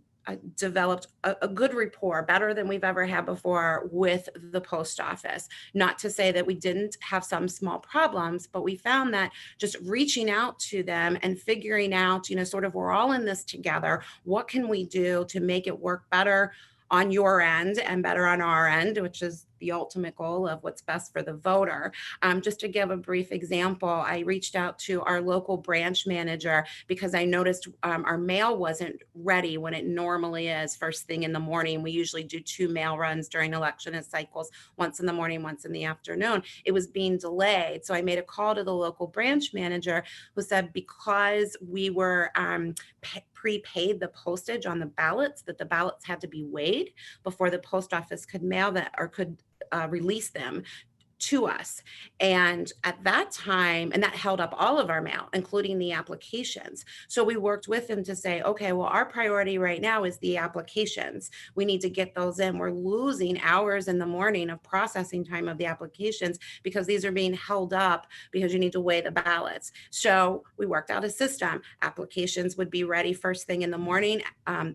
developed a good rapport, better than we've ever had before, with the post office. Not to say that we didn't have some small problems, but we found that just reaching out to them and figuring out, sort of we're all in this together. What can we do to make it work better on your end and better on our end, which is the ultimate goal of what's best for the voter. Just to give a brief example, I reached out to our local branch manager because I noticed our mail wasn't ready when it normally is first thing in the morning. We usually do 2 mail runs during election cycles, once in the morning, once in the afternoon. It was being delayed. So I made a call to the local branch manager who said because we were prepaid the postage on the ballots, that the ballots had to be weighed before the post office could mail that or could release them to us. And at that time, and that held up all of our mail, including the applications. So we worked with them to say, okay, well, our priority right now is the applications. We need to get those in. We're losing hours in the morning of processing time of the applications because these are being held up because you need to weigh the ballots. So we worked out a system. Applications would be ready first thing in the morning,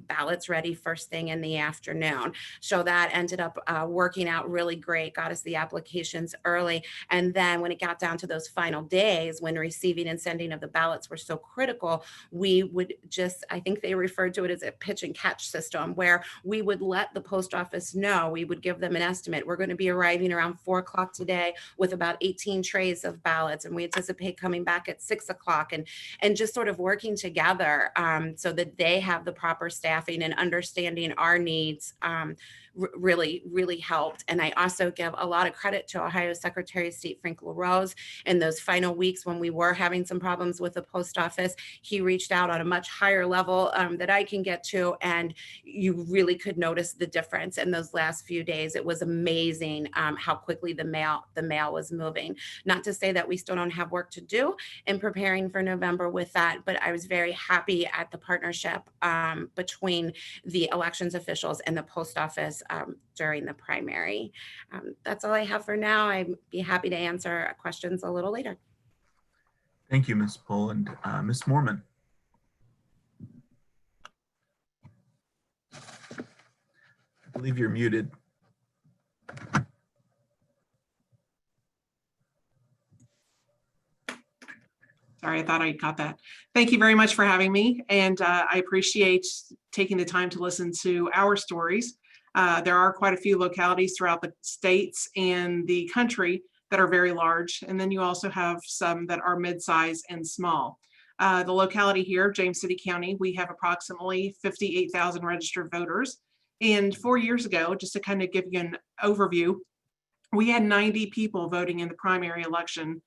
ballots ready first thing in the afternoon. So that ended up working out really great, got us the applications early. And then when it got down to those final days, when receiving and sending of the ballots were so critical, we would just, I think they referred to it as a pitch and catch system, where we would let the post office know. We would give them an estimate. We're going to be arriving around 4 o'clock today with about 18 trays of ballots, and we anticipate coming back at 6 o'clock, and just sort of working together so that they have the proper staffing and understanding our needs really helped. And I also give a lot of credit to Ohio Secretary of State Frank LaRose. In those final weeks when we were having some problems with the post office, he reached out on a much higher level that I can get to, and you really could notice the difference in those last few days. It was amazing how quickly the mail was moving. Not to say that we still don't have work to do in preparing for November with that, but I was very happy at the partnership between the elections officials and the post office during the primary. That's all I have for now. I'd be happy to answer questions a little later. Thank you, Ms. Poland. Ms. Mormon. I believe you're muted. Sorry, I thought I got that. Thank you very much for having me. And I appreciate taking the time to listen to our stories. There are quite a few localities throughout the states and the country that are very large. And then you also have some that are mid-size and small. The locality here, James City County, we have approximately 58,000 registered voters. And 4 years ago, just to kind of give you an overview, we had 90 people voting in the primary election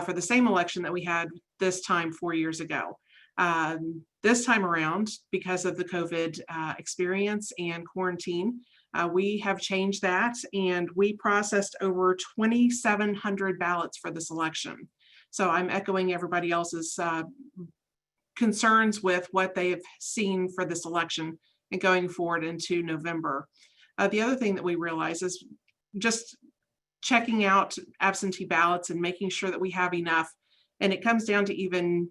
for the same election that we had this time 4 years ago. This time around, because of the COVID experience and quarantine, we have changed that, and we processed over 2,700 ballots for this election. So I'm echoing everybody else's concerns with what they have seen for this election and going forward into November. The other thing that we realize is just checking out absentee ballots and making sure that we have enough. And it comes down to even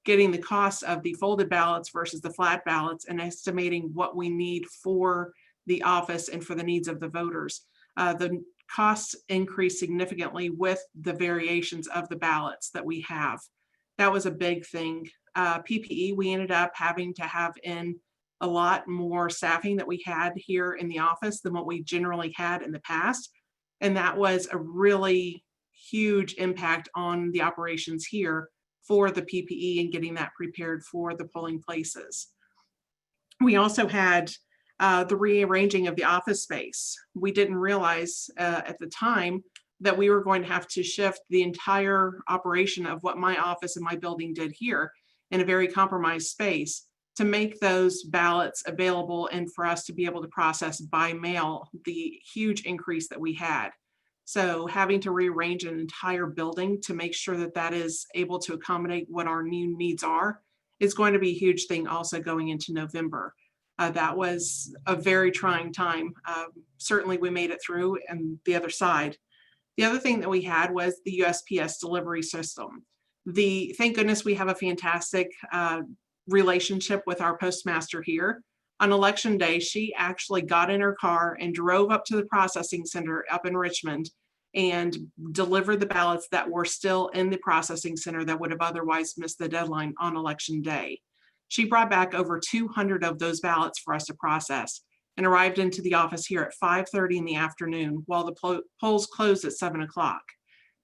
getting the cost of the folded ballots versus the flat ballots and estimating what we need for the office and for the needs of the voters. The costs increase significantly with the variations of the ballots that we have. That was a big thing. PPE, we ended up having to have in a lot more staffing that we had here in the office than what we generally had in the past. And that was a really huge impact on the operations here for the PPE and getting that prepared for the polling places. We also had the rearranging of the office space. We didn't realize at the time that we were going to have to shift the entire operation of what my office and my building did here in a very compromised space to make those ballots available and for us to be able to process by mail the huge increase that we had. So having to rearrange an entire building to make sure that that is able to accommodate what our new needs are is going to be a huge thing also going into November. That was a very trying time. Certainly we made it through and the other side. The other thing that we had was the USPS delivery system. Thank goodness we have a fantastic relationship with our postmaster here. On election day, she actually got in her car and drove up to the processing center up in Richmond and delivered the ballots that were still in the processing center that would have otherwise missed the deadline on election day. She brought back over 200 of those ballots for us to process and arrived into the office here at 5:30 in the afternoon while the polls closed at 7 o'clock.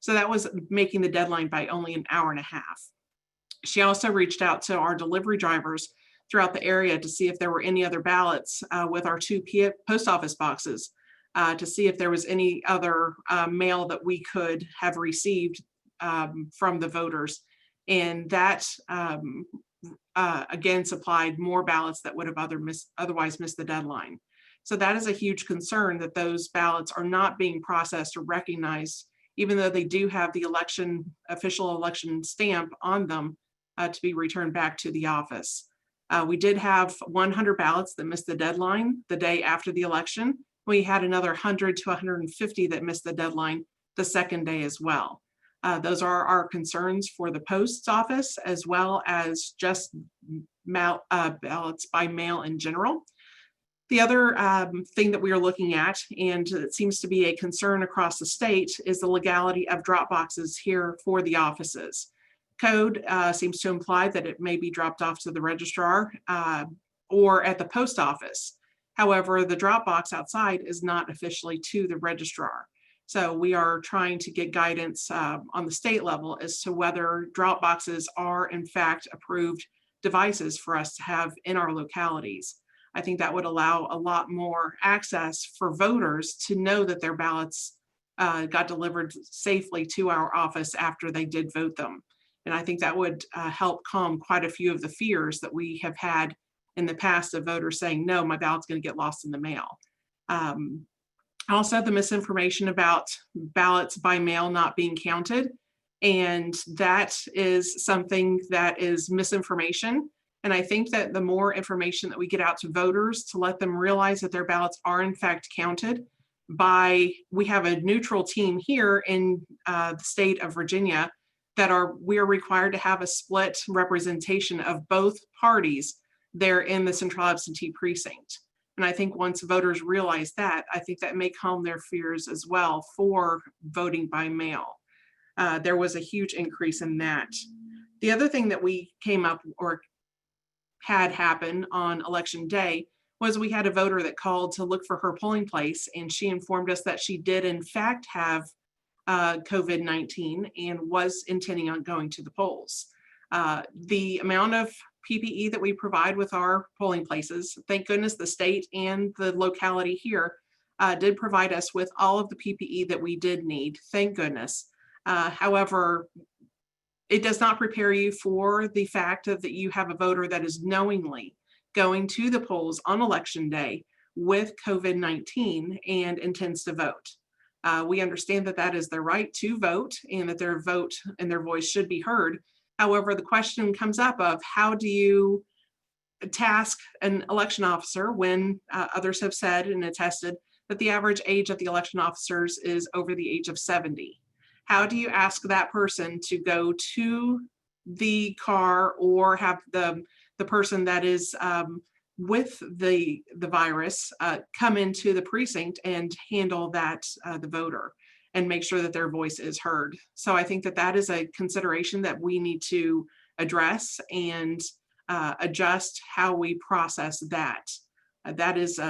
So that was making the deadline by only an hour and a half. She also reached out to our delivery drivers throughout the area to see if there were any other ballots with our 2 post office boxes to see if there was any other mail that we could have received from the voters. And that again supplied more ballots that would have otherwise missed the deadline. So that is a huge concern that those ballots are not being processed or recognized, even though they do have the official election stamp on them to be returned back to the office. We did have 100 ballots that missed the deadline the day after the election. We had another 100 to 150 that missed the deadline the second day as well. Those are our concerns for the post office, as well as just ballots by mail in general. The other thing that we are looking at, and it seems to be a concern across the state, is the legality of drop boxes here for the offices. Code seems to imply that it may be dropped off to the registrar or at the post office. However, the drop box outside is not officially to the registrar. So we are trying to get guidance on the state level as to whether drop boxes are in fact approved devices for us to have in our localities. I think that would allow a lot more access for voters to know that their ballots got delivered safely to our office after they did vote them. And I think that would help calm quite a few of the fears that we have had in the past of voters saying, no, my ballot's going to get lost in the mail. Also, the misinformation about ballots by mail not being counted. And that is something that is misinformation. And I think that the more information that we get out to voters to let them realize that their ballots are in fact counted we have a neutral team here in the state of Virginia that we are required to have a split representation of both parties there in the central absentee precinct. And I think once voters realize that, I think that may calm their fears as well for voting by mail. There was a huge increase in that. The other thing that we came up or had happen on election day was we had a voter that called to look for her polling place, and she informed us that she did in fact have COVID-19 and was intending on going to the polls. The amount of PPE that we provide with our polling places, thank goodness the state and the locality here did provide us with all of the PPE that we did need, thank goodness. However, it does not prepare you for the fact that you have a voter that is knowingly going to the polls on election day with COVID-19 and intends to vote. We understand that that is their right to vote and that their vote and their voice should be heard. However, the question comes up of how do you task an election officer when others have said and attested that the average age of the election officers is over the age of 70. How do you ask that person to go to the car or have the person that is with the virus come into the precinct and handle that, the voter, and make sure that their voice is heard? So I think that that is a consideration that we need to address and adjust how we process that. That is,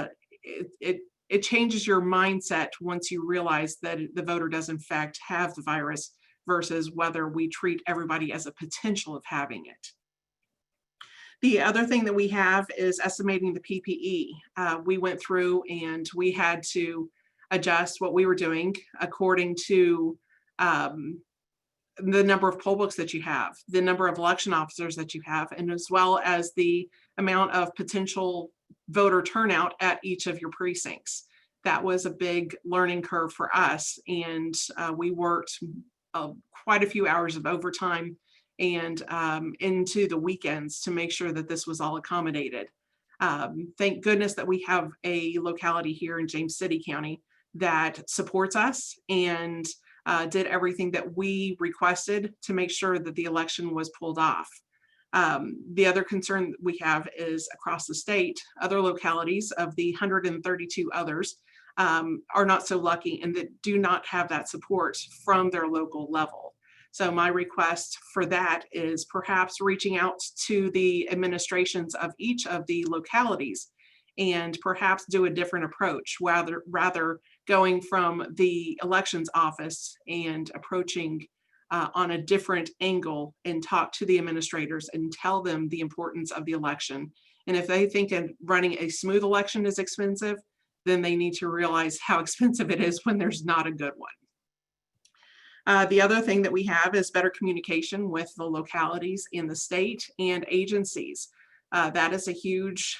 it changes your mindset once you realize that the voter does in fact have the virus versus whether we treat everybody as a potential of having it. The other thing that we have is estimating the PPE. We went through and we had to adjust what we were doing according to the number of poll books that you have, the number of election officers that you have, and as well as the amount of potential voter turnout at each of your precincts. That was a big learning curve for us, and we worked quite a few hours of overtime and into the weekends to make sure that this was all accommodated. Thank goodness that we have a locality here in James City County that supports us and did everything that we requested to make sure that the election was pulled off. The other concern that we have is across the state, other localities of the 132 others are not so lucky and that do not have that support from their local level. So my request for that is perhaps reaching out to the administrations of each of the localities and perhaps do a different approach, rather going from the elections office and approaching on a different angle and talk to the administrators and tell them the importance of the election. And if they think that running a smooth election is expensive, then they need to realize how expensive it is when there's not a good one. The other thing that we have is better communication with the localities in the state and agencies. That is a huge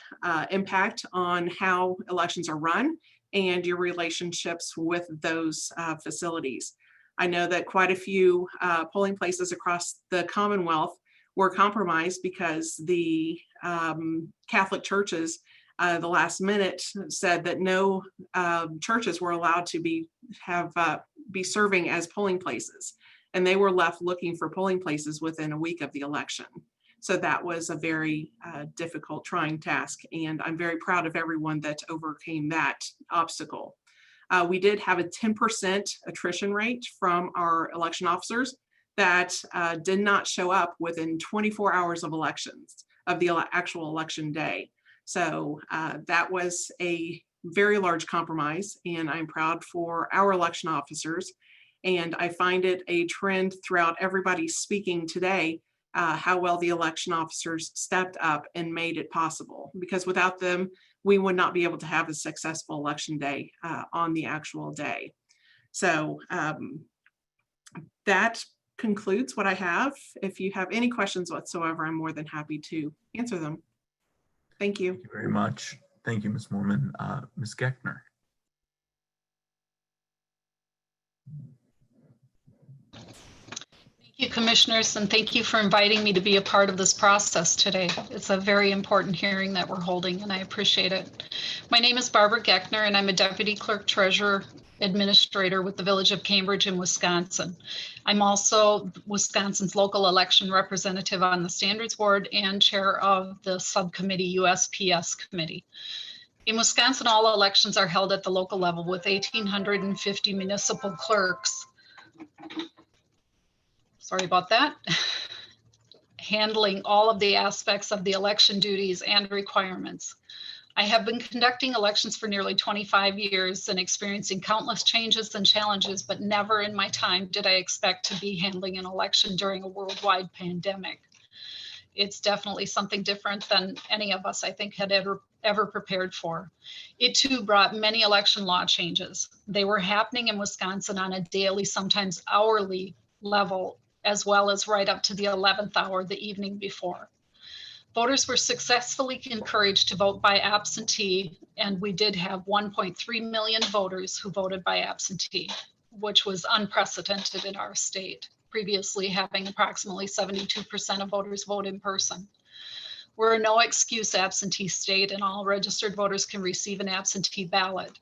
impact on how elections are run and your relationships with those facilities. I know that quite a few polling places across the Commonwealth were compromised because the Catholic churches the last minute said that no churches were allowed to be serving as polling places, and they were left looking for polling places within a week of the election. So that was a very difficult, trying task. And I'm very proud of everyone that overcame that obstacle. We did have a 10% attrition rate from our election officers that did not show up within 24 hours of elections, of the actual election day. So that was a very large compromise, and I'm proud for our election officers. And I find it a trend throughout everybody speaking today, how well the election officers stepped up and made it possible, because without them, we would not be able to have a successful election day on the actual day. So that concludes what I have. If you have any questions whatsoever, I'm more than happy to answer them. Thank you. Thank you very much. Thank you, Ms. Moorman. Ms. Geckner. Thank you, commissioners, and thank you for inviting me to be a part of this process today. It's a very important hearing that we're holding, and I appreciate it. My name is Barbara Geckner, and I'm a Deputy Clerk Treasurer Administrator with the Village of Cambridge in Wisconsin. I'm also Wisconsin's local election representative on the Standards Board and chair of the subcommittee USPS committee. In Wisconsin, all elections are held at the local level with 1,850 municipal clerks. Sorry about that. Handling all of the aspects of the election duties and requirements. I have been conducting elections for nearly 25 years and experiencing countless changes and challenges, but never in my time did I expect to be handling an election during a worldwide pandemic. It's definitely something different than any of us, I think, had ever prepared for. It too brought many election law changes. They were happening in Wisconsin on a daily, sometimes hourly level, as well as right up to the 11th hour the evening before. Voters were successfully encouraged to vote by absentee, and we did have 1.3 million voters who voted by absentee, which was unprecedented in our state, previously having approximately 72% of voters vote in person. We're a no excuse absentee state, and all registered voters can receive an absentee ballot.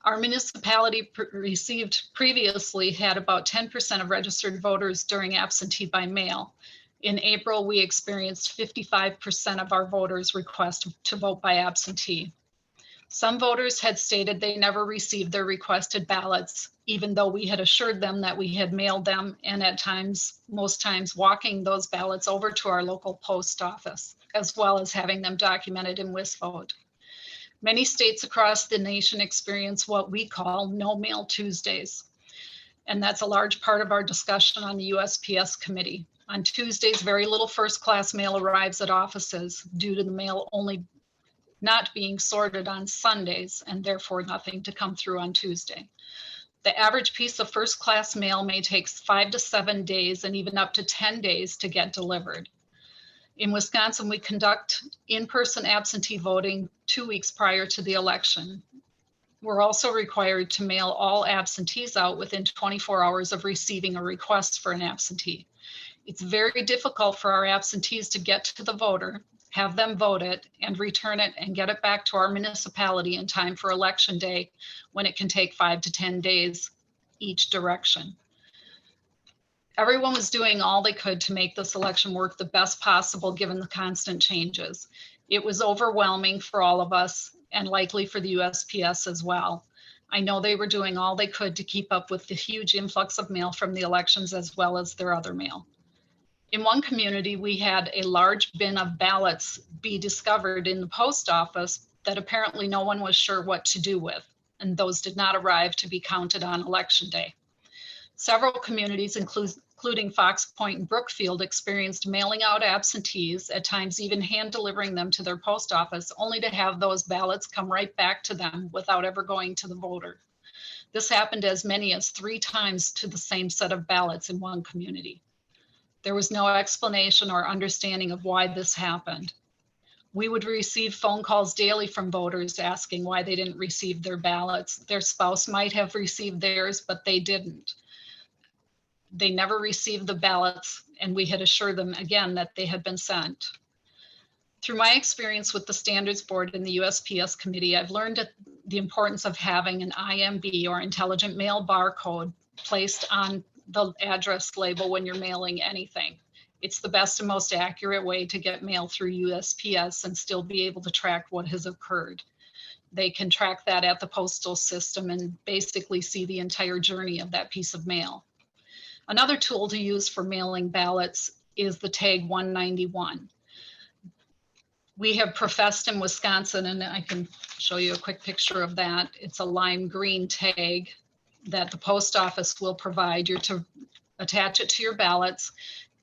Our municipality received previously had about 10% of registered voters during absentee by mail. In April, we experienced 55% of our voters request to vote by absentee. Some voters had stated they never received their requested ballots, even though we had assured them that we had mailed them, and at times, most times, walking those ballots over to our local post office, as well as having them documented in WisVote. Many states across the nation experience what we call No Mail Tuesdays, and that's a large part of our discussion on the USPS committee. On Tuesdays, very little first-class mail arrives at offices due to the mail only not being sorted on Sundays, and therefore nothing to come through on Tuesday. The average piece of first-class mail may take 5 to 7 days and even up to 10 days to get delivered. In Wisconsin, we conduct in-person absentee voting 2 weeks prior to the election. We're also required to mail all absentees out within 24 hours of receiving a request for an absentee. It's very difficult for our absentees to get to the voter, have them vote it, and return it and get it back to our municipality in time for election day, when it can take 5 to 10 days each direction. Everyone was doing all they could to make this election work the best possible given the constant changes. It was overwhelming for all of us and likely for the USPS as well. I know they were doing all they could to keep up with the huge influx of mail from the elections as well as their other mail. In one community, we had a large bin of ballots be discovered in the post office that apparently no one was sure what to do with, and those did not arrive to be counted on election day. Several communities, including Fox Point and Brookfield, experienced mailing out absentees, at times even hand delivering them to their post office, only to have those ballots come right back to them without ever going to the voter. This happened as many as 3 times to the same set of ballots in one community. There was no explanation or understanding of why this happened. We would receive phone calls daily from voters asking why they didn't receive their ballots. Their spouse might have received theirs, but they didn't. They never received the ballots, and we had assured them again that they had been sent. Through my experience with the Standards Board and the USPS committee, I've learned the importance of having an IMB, or intelligent mail barcode, placed on the address label when you're mailing anything. It's the best and most accurate way to get mail through USPS and still be able to track what has occurred. They can track that at the postal system and basically see the entire journey of that piece of mail. Another tool to use for mailing ballots is the tag 191. We have professed in Wisconsin, and I can show you a quick picture of that. It's a lime green tag that the post office will provide. You're to attach it to your ballots.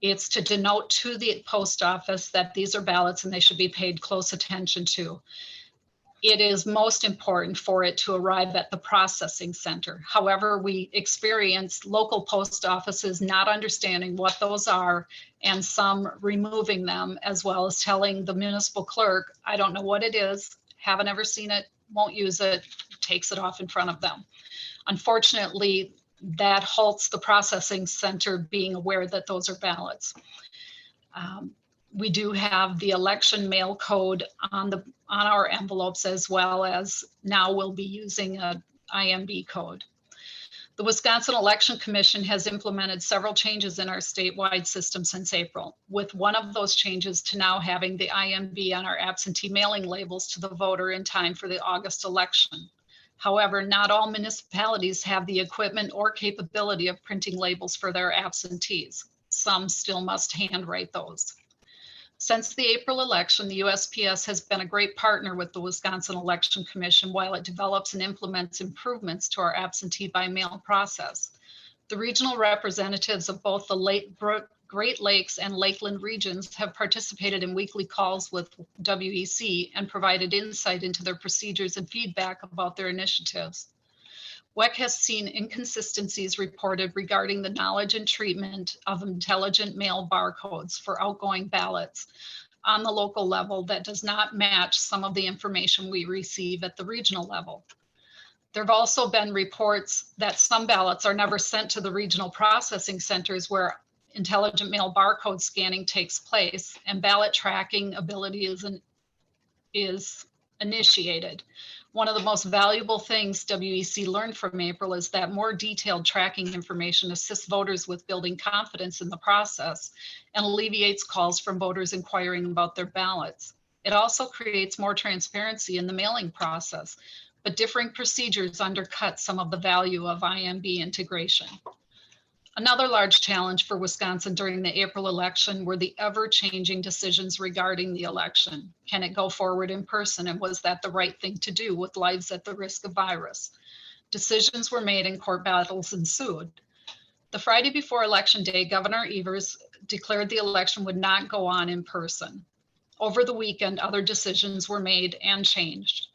It's to denote to the post office that these are ballots and they should be paid close attention to. It is most important for it to arrive at the processing center. However, we experience local post offices not understanding what those are and some removing them, as well as telling the municipal clerk, I don't know what it is, haven't ever seen it, won't use it, takes it off in front of them. Unfortunately, that halts the processing center being aware that those are ballots. We do have the election mail code on our envelopes, as well as now we'll be using a IMB code. The Wisconsin Election Commission has implemented several changes in our statewide system since April, with one of those changes to now having the IMB on our absentee mailing labels to the voter in time for the August election. However, not all municipalities have the equipment or capability of printing labels for their absentees. Some still must handwrite those. Since the April election, the USPS has been a great partner with the Wisconsin Election Commission while it develops and implements improvements to our absentee by mail process. The regional representatives of both the Great Lakes and Lakeland regions have participated in weekly calls with WEC and provided insight into their procedures and feedback about their initiatives. WEC has seen inconsistencies reported regarding the knowledge and treatment of intelligent mail barcodes for outgoing ballots on the local level that does not match some of the information we receive at the regional level. There have also been reports that some ballots are never sent to the regional processing centers where intelligent mail barcode scanning takes place and ballot tracking ability is initiated. One of the most valuable things WEC learned from April is that more detailed tracking information assists voters with building confidence in the process and alleviates calls from voters inquiring about their ballots. It also creates more transparency in the mailing process, but differing procedures undercut some of the value of IMB integration. Another large challenge for Wisconsin during the April election were the ever-changing decisions regarding the election. Can it go forward in person, and was that the right thing to do with lives at the risk of virus? Decisions were made and court battles ensued. The Friday before Election Day, Governor Evers declared the election would not go on in person. Over the weekend, other decisions were made and changed.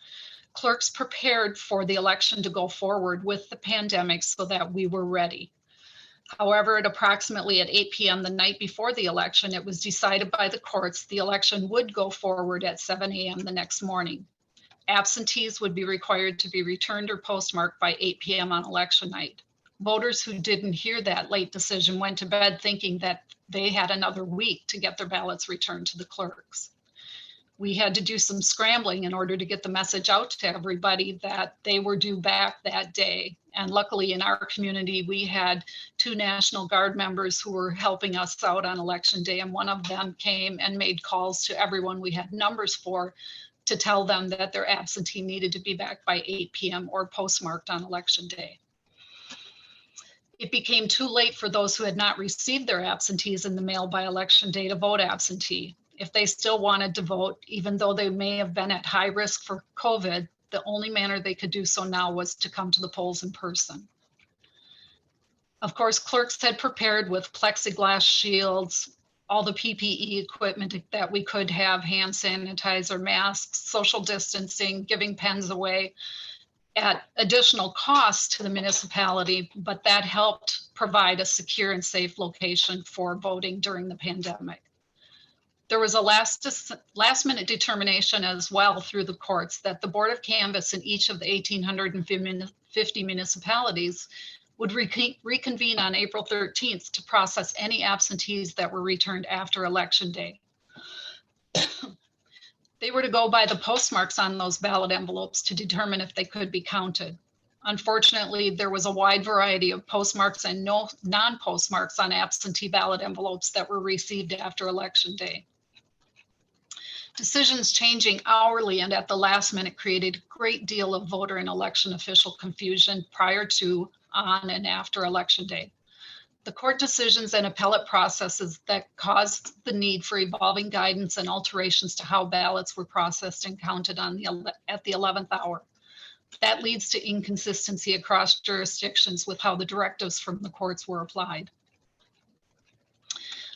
Clerks prepared for the election to go forward with the pandemic so that we were ready. However, at approximately at 8 p.m. the night before the election, it was decided by the courts the election would go forward at 7 a.m. the next morning. Absentees would be required to be returned or postmarked by 8 p.m. on election night. Voters who didn't hear that late decision went to bed thinking that they had another week to get their ballots returned to the clerks. We had to do some scrambling in order to get the message out to everybody that they were due back that day. And luckily in our community, we had 2 National Guard members who were helping us out on election day. And one of them came and made calls to everyone we had numbers for to tell them that their absentee needed to be back by 8 p.m. or postmarked on election day. It became too late for those who had not received their absentees in the mail by election day to vote absentee. If they still wanted to vote, even though they may have been at high risk for COVID, the only manner they could do so now was to come to the polls in person. Of course, clerks had prepared with plexiglass shields, all the PPE equipment that we could have, hand sanitizer, masks, social distancing, giving pens away at additional cost to the municipality, but that helped provide a secure and safe location for voting during the pandemic. There was a last minute determination as well through the courts that the Board of Canvass in each of the 1,850 municipalities would reconvene on April 13th to process any absentees that were returned after Election Day. They were to go by the postmarks on those ballot envelopes to determine if they could be counted. Unfortunately, there was a wide variety of postmarks and no non-postmarks on absentee ballot envelopes that were received after Election Day. Decisions changing hourly and at the last minute created a great deal of voter and election official confusion prior to, on, and after Election Day. The court decisions and appellate processes that caused the need for evolving guidance and alterations to how ballots were processed and counted at the 11th hour. That leads to inconsistency across jurisdictions with how the directives from the courts were applied.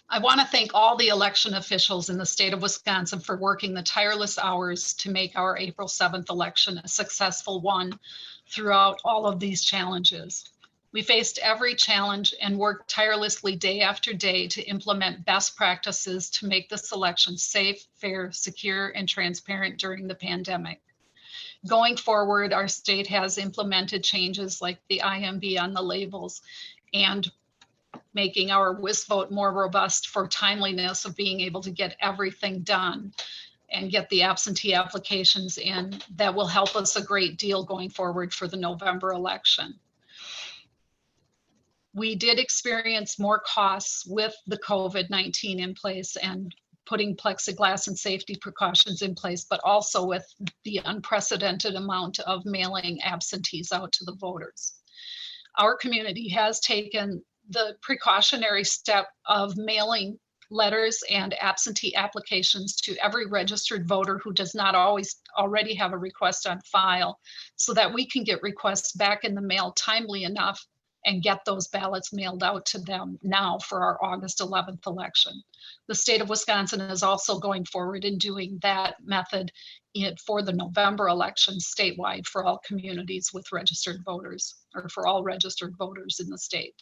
I want to thank all the election officials in the state of Wisconsin for working the tireless hours to make our April 7th election a successful one throughout all of these challenges. We faced every challenge and worked tirelessly day after day to implement best practices to make this election safe, fair, secure, and transparent during the pandemic. Going forward, our state has implemented changes like the IMB on the labels and making our WIS vote more robust for timeliness of being able to get everything done and get the absentee applications in. That will help us a great deal going forward for the November election. We did experience more costs with the COVID-19 in place and putting plexiglass and safety precautions in place, but also with the unprecedented amount of mailing absentees out to the voters. Our community has taken the precautionary step of mailing letters and absentee applications to every registered voter who does not always already have a request on file, so that we can get requests back in the mail timely enough and get those ballots mailed out to them now for our August 11th election. The state of Wisconsin is also going forward in doing that method for the November election statewide for all communities with registered voters, or for all registered voters in the state.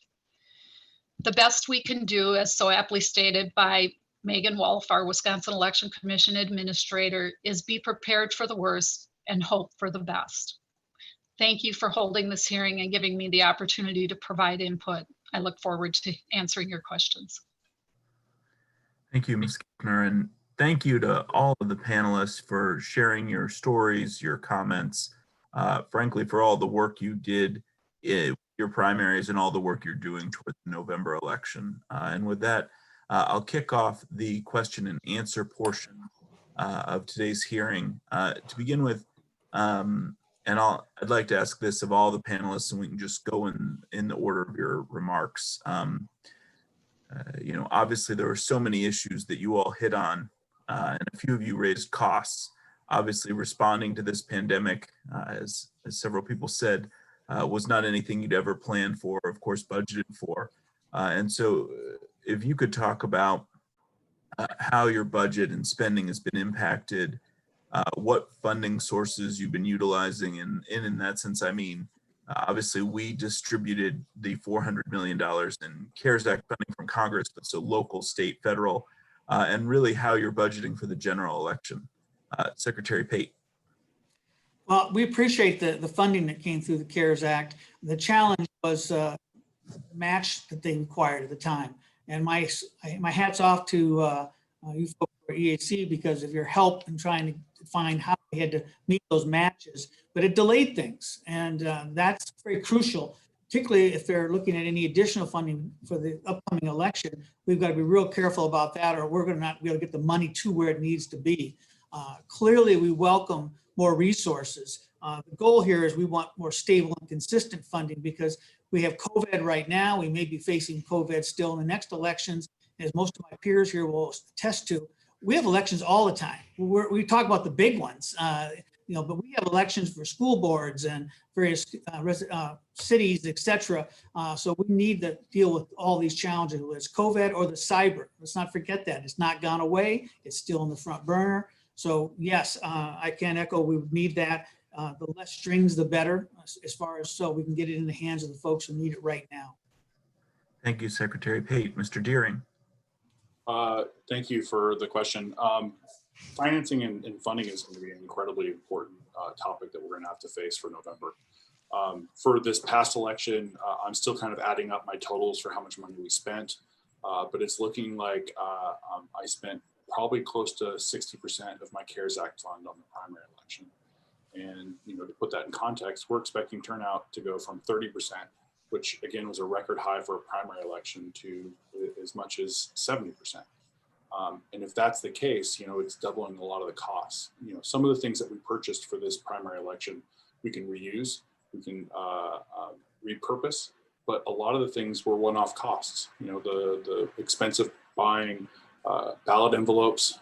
The best we can do, as so aptly stated by Megan Wolf, our Wisconsin Election Commission Administrator, is be prepared for the worst and hope for the best. Thank you for holding this hearing and giving me the opportunity to provide input. I look forward to answering your questions. Thank you, Ms. Kiffner, and thank you to all of the panelists for sharing your stories, your comments, frankly, for all the work you did, your primaries, and all the work you're doing toward the November election. And with that, I'll kick off the question and answer portion of today's hearing. To begin with, I'd like to ask this of all the panelists, and we can just go in the order of your remarks. You know, obviously there were so many issues that you all hit on, and a few of you raised costs. Obviously, responding to this pandemic, as several people said, was not anything you'd ever planned for, of course, budgeted for. And so if you could talk about how your budget and spending has been impacted, what funding sources you've been utilizing, and in that sense, I mean, obviously we distributed the $400 million in CARES Act funding from Congress, but so local, state, federal, and really how you're budgeting for the general election. Secretary Pate. Well, we appreciate the funding that came through the CARES Act. The challenge was the match that they required at the time. And my hat's off to you folks for EAC because of your help in trying to find how we had to meet those matches. But it delayed things, and that's very crucial, particularly if they're looking at any additional funding for the upcoming election. We've got to be real careful about that, or we're going to not be able to get the money to where it needs to be. Clearly, we welcome more resources. The goal here is we want more stable and consistent funding because we have COVID right now. We may be facing COVID still in the next elections. As most of my peers here will attest to, we have elections all the time. We talk about the big ones, you know, but we have elections for school boards and various cities, et cetera. So we need to deal with all these challenges, whether it's COVID or the cyber. Let's not forget that. It's not gone away. It's still in the front burner. So yes, I can echo, we would need that. The less strings, the better, as far as so we can get it in the hands of the folks who need it right now. Thank you, Secretary Pate. Mr. Deering. Thank you for the question. Financing and funding is going to be an incredibly important topic that we're going to have to face for November. For this past election, I'm still kind of adding up my totals for how much money we spent, but it's looking like I spent probably close to 60% of my CARES Act fund on the primary election. And to put that in context, we're expecting turnout to go from 30%, which again was a record high for a primary election, to as much as 70%. And if that's the case, it's doubling a lot of the costs. Some of the things that we purchased for this primary election, we can reuse, we can repurpose, but a lot of the things were one-off costs. The expensive buying ballot envelopes.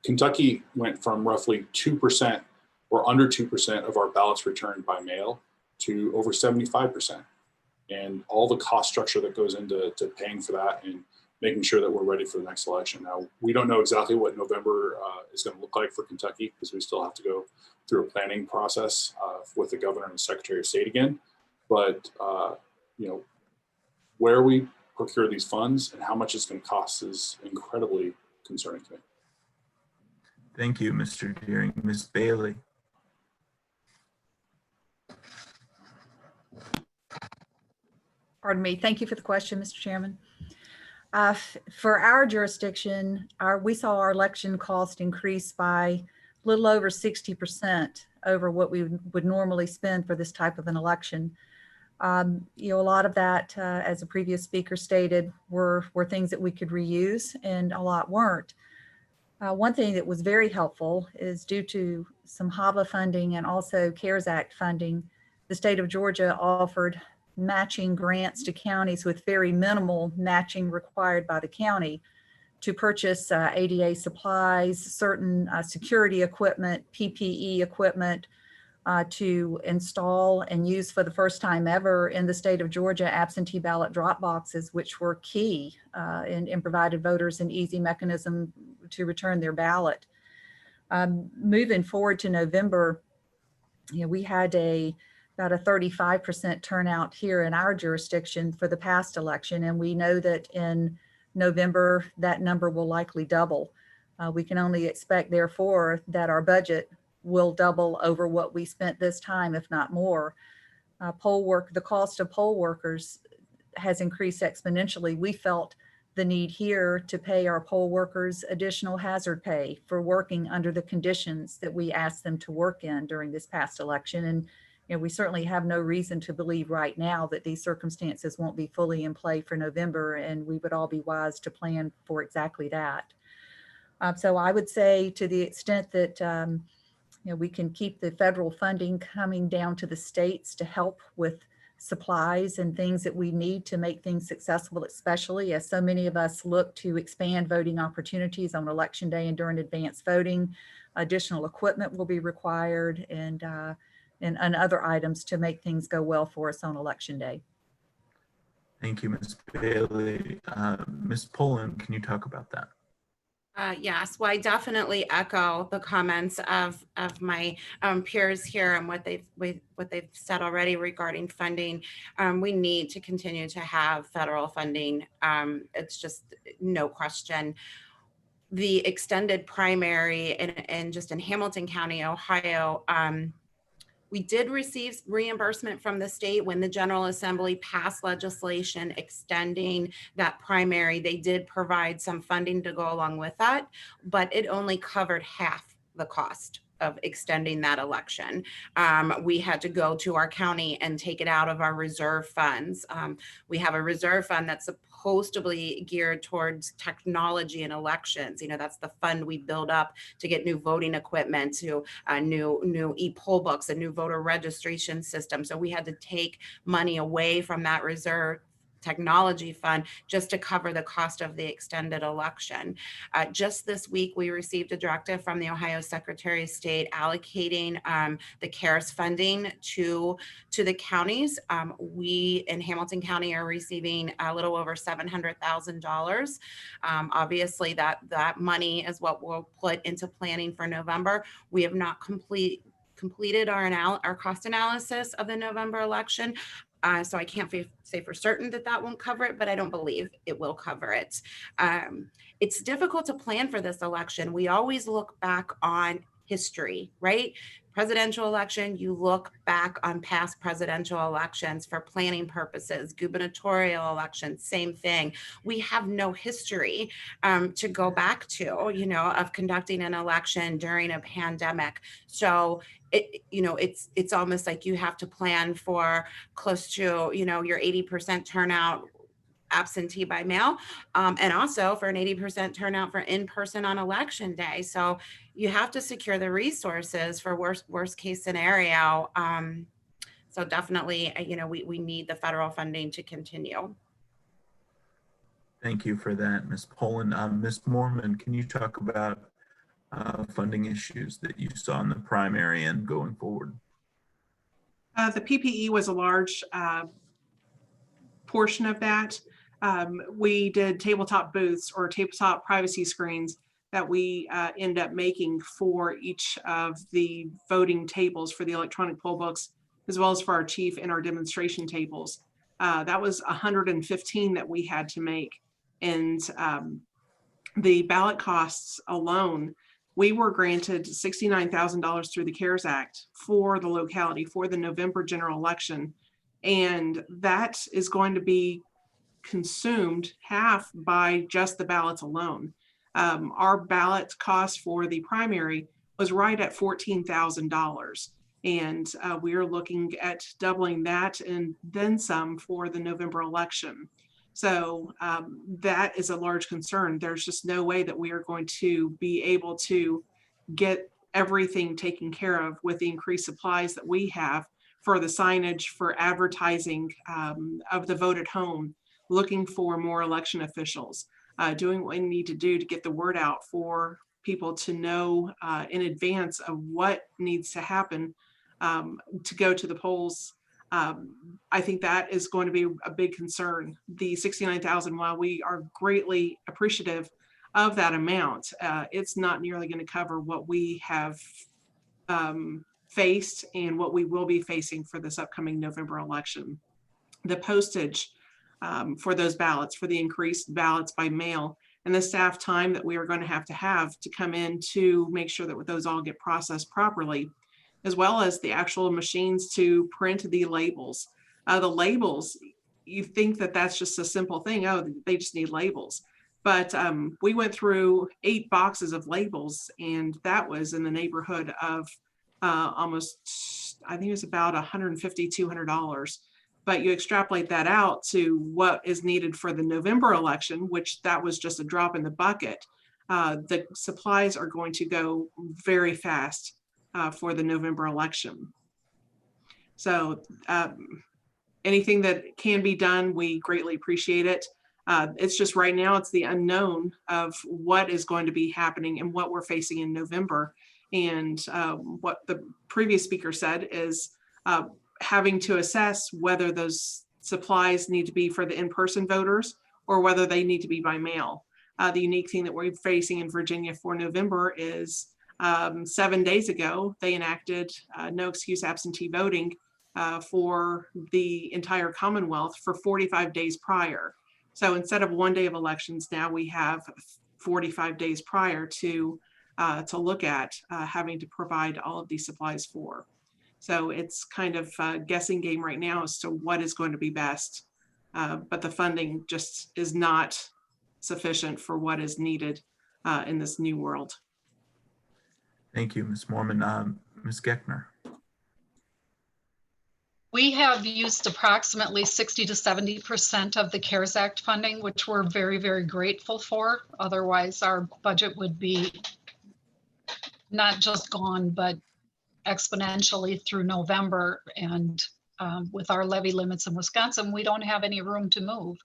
Kentucky went from roughly 2% or under 2% of our ballots returned by mail to over 75%. And all the cost structure that goes into paying for that and making sure that we're ready for the next election. Now, we don't know exactly what November is going to look like for Kentucky, because we still have to go through a planning process with the governor and the secretary of state again. But, where we procure these funds and how much it's going to cost is incredibly concerning to me. Thank you, Mr. Deering. Ms. Bailey. Pardon me. Thank you for the question, Mr. Chairman. For our jurisdiction, we saw our election cost increase by a little over 60% over what we would normally spend for this type of an election. A lot of that, as a previous speaker stated, were things that we could reuse, and a lot weren't. One thing that was very helpful is, due to some HAVA funding and also CARES Act funding, the state of Georgia offered matching grants to counties with very minimal matching required by the county to purchase ADA supplies, certain security equipment, PPE equipment, to install and use for the first time ever in the state of Georgia absentee ballot drop boxes, which were key and provided voters an easy mechanism to return their ballot. Moving forward to November, we had about a 35% turnout here in our jurisdiction for the past election, and we know that in November that number will likely double. We can only expect, therefore, that our budget will double over what we spent this time, if not more. The cost of poll workers has increased exponentially. We felt the need here to pay our poll workers additional hazard pay for working under the conditions that we asked them to work in during this past election. And we certainly have no reason to believe right now that these circumstances won't be fully in play for November, and we would all be wise to plan for exactly that. So I would say, to the extent that we can keep the federal funding coming down to the states to help with supplies and things that we need to make things successful, especially as so many of us look to expand voting opportunities on Election Day and during advanced voting. Additional equipment will be required, and other items to make things go well for us on Election Day. Thank you, Ms. Bailey. Ms. Poland, can you talk about that? Yes, well, I definitely echo the comments of my peers here and what they've said already regarding funding. We need to continue to have federal funding. It's just no question. The extended primary and just in Hamilton County, Ohio, we did receive reimbursement from the state when the General Assembly passed legislation extending that primary. They did provide some funding to go along with that, but it only covered half the cost of extending that election. We had to go to our county and take it out of our reserve funds. We have a reserve fund that's supposed to be geared towards technology and elections. That's the fund we build up to get new voting equipment, to new e-poll books, a new voter registration system. So we had to take money away from that reserve technology fund just to cover the cost of the extended election. Just this week, we received a directive from the Ohio Secretary of State allocating the CARES funding to the counties. We in Hamilton County are receiving a little over $700,000. Obviously, that money is what we'll put into planning for November. We have not completed our cost analysis of the November election. So I can't say for certain that won't cover it, but I don't believe it will cover it. It's difficult to plan for this election. We always look back on history, right? Presidential election, you look back on past presidential elections for planning purposes, gubernatorial elections, same thing. We have no history to go back to, you know, of conducting an election during a pandemic. So it's almost like you have to plan for close to, you know, your 80% turnout absentee by mail, and also for an 80% turnout for in-person on election day. So you have to secure the resources for worst case scenario. So definitely, you know, we need the federal funding to continue. Thank you for that, Ms. Poland. Ms. Mormon, can you talk about funding issues that you saw in the primary and going forward? The PPE was a large portion of that. We did tabletop booths or tabletop privacy screens that we end up making for each of the voting tables for the electronic poll books, as well as for our chief and our demonstration tables. That was 115 that we had to make. And the ballot costs alone, we were granted $69,000 through the CARES Act for the locality for the November general election. And that is going to be consumed half by just the ballots alone. Our ballot cost for the primary was right at $14,000. And we are looking at doubling that and then some for the November election. So that is a large concern. There's just no way that we are going to be able to get everything taken care of with the increased supplies that we have for the signage, for advertising of the vote at home, looking for more election officials, doing what we need to do to get the word out for people to know in advance of what needs to happen to go to the polls. I think that is going to be a big concern. The 69,000, while we are greatly appreciative of that amount, it's not nearly going to cover what we have faced and what we will be facing for this upcoming November election. The postage for those ballots, for the increased ballots by mail, and the staff time that we are going to have to come in to make sure that those all get processed properly, as well as the actual machines to print the labels. The labels, you think that that's just a simple thing. Oh, they just need labels. But we went through 8 boxes of labels, and that was in the neighborhood of almost, I think it was about $150, $200. But you extrapolate that out to what is needed for the November election, which that was just a drop in the bucket. The supplies are going to go very fast for the November election. So anything that can be done, we greatly appreciate it. It's just right now, it's the unknown of what is going to be happening and what we're facing in November. And what the previous speaker said is having to assess whether those supplies need to be for the in-person voters or whether they need to be by mail. The unique thing that we're facing in Virginia for November is 7 days ago, they enacted no excuse absentee voting for the entire Commonwealth for 45 days prior. So instead of 1 day of elections, now we have 45 days prior to look at having to provide all of these supplies for. So it's kind of a guessing game right now as to what is going to be best. But the funding just is not sufficient for what is needed in this new world. Thank you, Ms. Mormon. Ms. Geckner. We have used approximately 60 to 70% of the CARES Act funding, which we're very, very grateful for. Otherwise, our budget would be not just gone, but exponentially through November. And with our levy limits in Wisconsin, we don't have any room to move.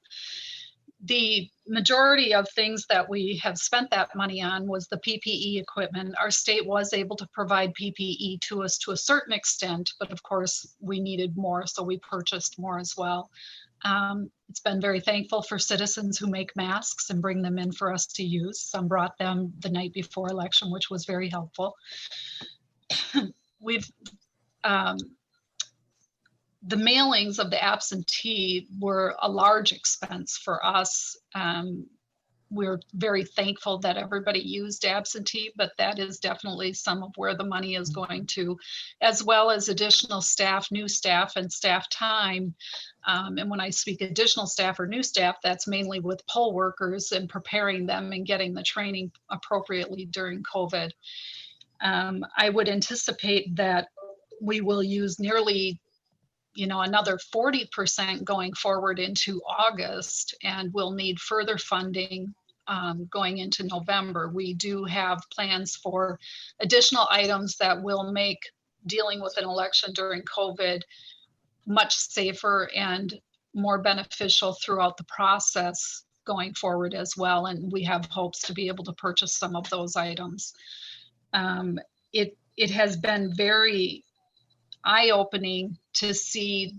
The majority of things that we have spent that money on was the PPE equipment. Our state was able to provide PPE to us to a certain extent, but of course we needed more, so we purchased more as well. It's been very thankful for citizens who make masks and bring them in for us to use. Some brought them the night before election, which was very helpful. We've the mailings of the absentee were a large expense for us. we're very thankful that everybody used absentee, but that is definitely some of where the money is going to, as well as additional staff, new staff, and staff time. And when I speak additional staff or new staff, that's mainly with poll workers and preparing them and getting the training appropriately during COVID. I would anticipate that we will use nearly another 40% going forward into August, and we'll need further funding going into November. We do have plans for additional items that will make dealing with an election during COVID much safer and more beneficial throughout the process going forward as well. And we have hopes to be able to purchase some of those items. It has been very eye-opening to see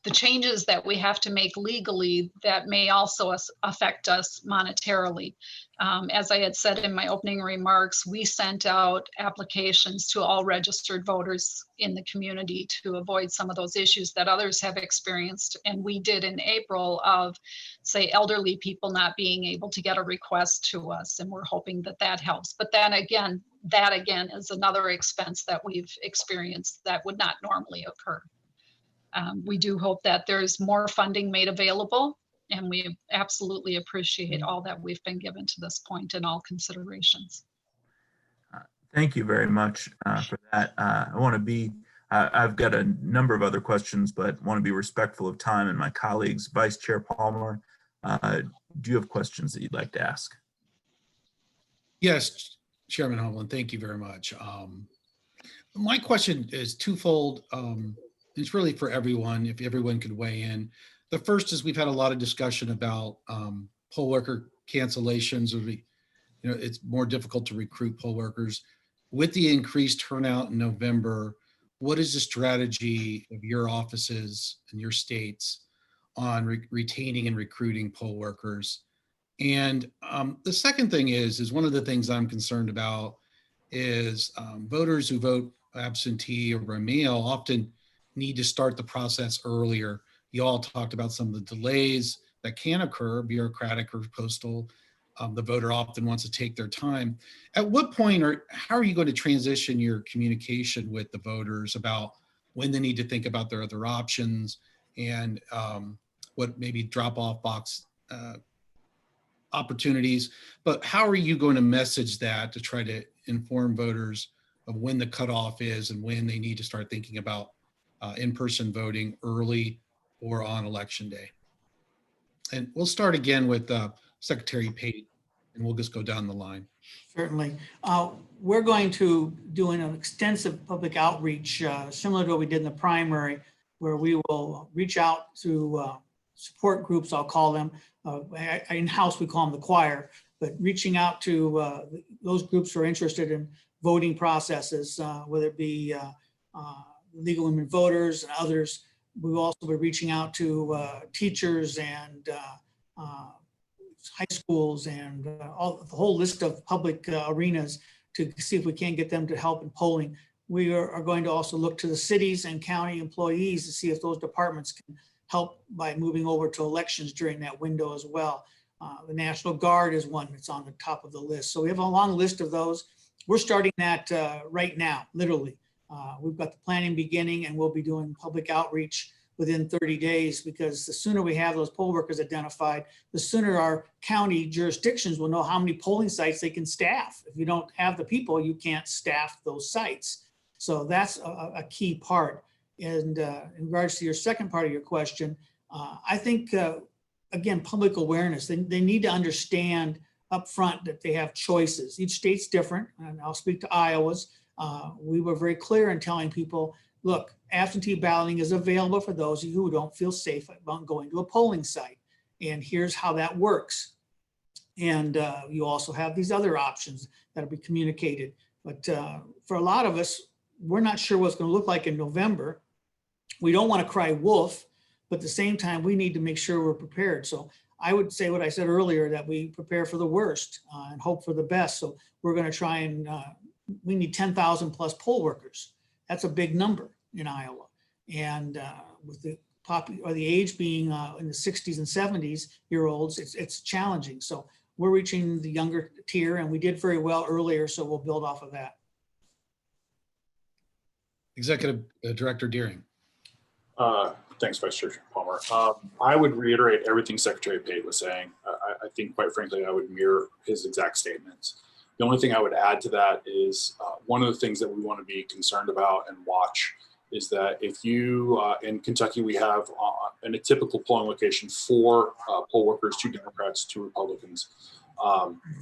the changes that we have to make legally that may also affect us monetarily. As I had said in my opening remarks, we sent out applications to all registered voters in the community to avoid some of those issues that others have experienced. And we did in April of, say, elderly people not being able to get a request to us. And we're hoping that that helps. But then again, that again is another expense that we've experienced that would not normally occur. We do hope that there's more funding made available, and we absolutely appreciate all that we've been given to this point and all considerations. Thank you very much for that. I've got a number of other questions, but want to be respectful of time and my colleagues. Vice Chair Palmer, do you have questions that you'd like to ask? Yes, Chairman Hovland, thank you very much. My question is twofold. It's really for everyone, if everyone could weigh in. The first is we've had a lot of discussion about poll worker cancellations. It's more difficult to recruit poll workers. With the increased turnout in November, what is the strategy of your offices and your states on retaining and recruiting poll workers? And the second thing is one of the things I'm concerned about is voters who vote absentee or by mail often need to start the process earlier. You all talked about some of the delays that can occur, bureaucratic or postal. The voter often wants to take their time. At what point how are you going to transition your communication with the voters about when they need to think about their other options and what maybe drop-off box opportunities? But how are you going to message that to try to inform voters of when the cutoff is and when they need to start thinking about in-person voting early or on election day? And we'll start again with Secretary Pate, and we'll just go down the line. Certainly. We're going to do an extensive public outreach, similar to what we did in the primary, where we will reach out to support groups, I'll call them. In-house, we call them the choir, but reaching out to those groups who are interested in voting processes, whether it be Legal Women Voters and others. We will also be reaching out to teachers and high schools and the whole list of public arenas to see if we can get them to help in polling. We are going to also look to the cities and county employees to see if those departments can help by moving over to elections during that window as well. The National Guard is one that's on the top of the list. So we have a long list of those. We're starting that right now, literally. We've got the planning beginning, and we'll be doing public outreach within 30 days, because the sooner we have those poll workers identified, the sooner our county jurisdictions will know how many polling sites they can staff. If you don't have the people, you can't staff those sites. So that's a key part. And in regards to your second part of your question, I think, again, public awareness. They need to understand up front that they have choices. Each state's different, and I'll speak to Iowa's. We were very clear in telling people, look, absentee balloting is available for those of you who don't feel safe about going to a polling site. And here's how that works. And you also have these other options that'll be communicated. But for a lot of us, we're not sure what's going to look like in November. We don't want to cry wolf, but at the same time, we need to make sure we're prepared. So I would say what I said earlier, that we prepare for the worst and hope for the best. So we're going to try and we need 10,000 plus poll workers. That's a big number in Iowa. And with the age being in the 60s and 70s year olds, it's challenging. So we're reaching the younger tier, and we did very well earlier, so we'll build off of that. Executive Director Deering. Thanks, Vice Chair Palmer. I would reiterate everything Secretary Pate was saying. I think, quite frankly, I would mirror his exact statements. The only thing I would add to that is one of the things that we want to be concerned about and watch is that if you, in Kentucky, we have in a typical polling location, 4 poll workers, 2 Democrats, 2 Republicans.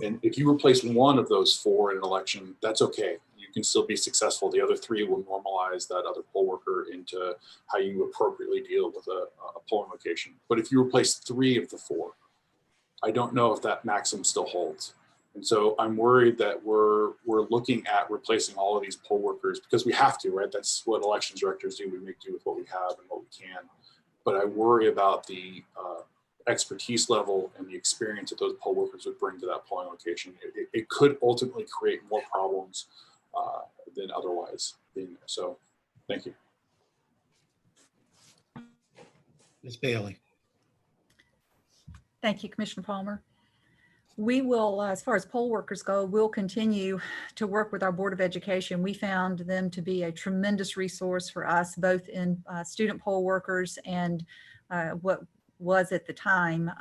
And if you replace one of those 4 in an election, that's okay. You can still be successful. The other 3 will normalize that other poll worker into how you appropriately deal with a polling location. But if you replace 3 of the 4, I don't know if that maximum still holds. And so I'm worried that we're looking at replacing all of these poll workers because we have to, right? That's what elections directors do. We make do with what we have and what we can. But I worry about the expertise level and the experience that those poll workers would bring to that polling location. It could ultimately create more problems than otherwise being there. So thank you. Ms. Bailey. Thank you, Commissioner Palmer. We will, as far as poll workers go, we'll continue to work with our Board of Education. We found them to be a tremendous resource for us, both in student poll workers and what was at the time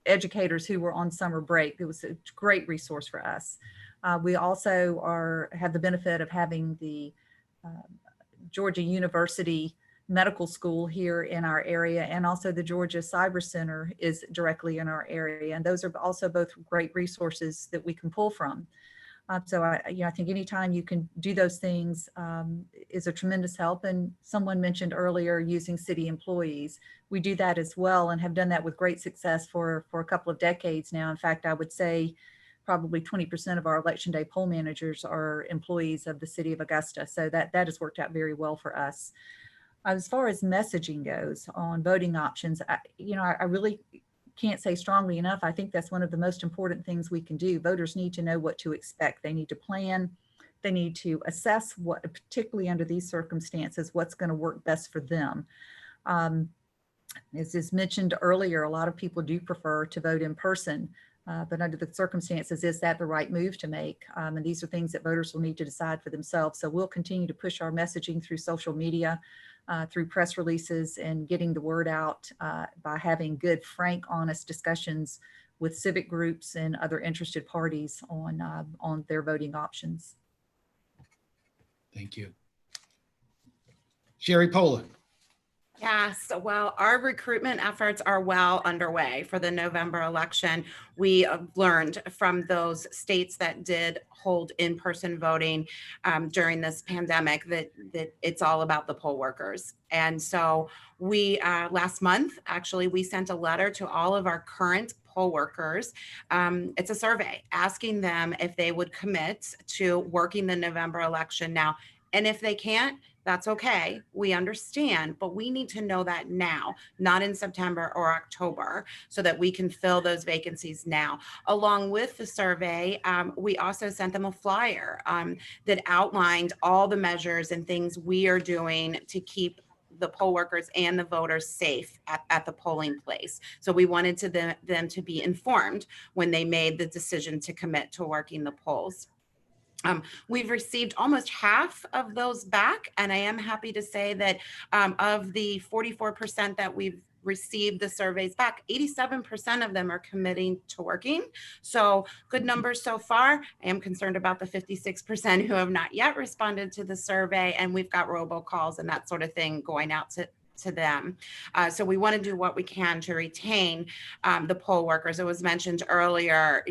educators who were on summer break. It was a great resource for us. We also have the benefit of having the Georgia University Medical School here in our area, and also the Georgia Cyber Center is directly in our area. And those are also both great resources that we can pull from. So I think anytime you can do those things is a tremendous help. And someone mentioned earlier using city employees. We do that as well and have done that with great success for a couple of decades now. In fact, I would say probably 20% of our election day poll managers are employees of the city of Augusta. So that has worked out very well for us. As far as messaging goes on voting options, I really can't say strongly enough. I think that's one of the most important things we can do. Voters need to know what to expect. They need to plan. They need to assess what, particularly under these circumstances, what's going to work best for them. As is mentioned earlier, a lot of people do prefer to vote in person. But under the circumstances, is that the right move to make? And these are things that voters will need to decide for themselves. So we'll continue to push our messaging through social media, through press releases, and getting the word out by having good, frank, honest discussions with civic groups and other interested parties on their voting options. Thank you. Sherry Poland. Yes, well, our recruitment efforts are well underway for the November election. We learned from those states that did hold in-person voting during this pandemic that it's all about the poll workers. And so we, last month, actually, we sent a letter to all of our current poll workers. It's a survey asking them if they would commit to working the November election now. And if they can't, that's okay. We understand, but we need to know that now, not in September or October, so that we can fill those vacancies now. Along with the survey, we also sent them a flyer that outlined all the measures and things we are doing to keep the poll workers and the voters safe at the polling place. So we wanted them to be informed when they made the decision to commit to working the polls. We've received almost half of those back, and I am happy to say that of the 44% that we've received the surveys back, 87% of them are committing to working. So good numbers so far. I am concerned about the 56% who have not yet responded to the survey, and we've got robocalls and that sort of thing going out to them. So we want to do what we can to retain the poll workers. It was mentioned earlier,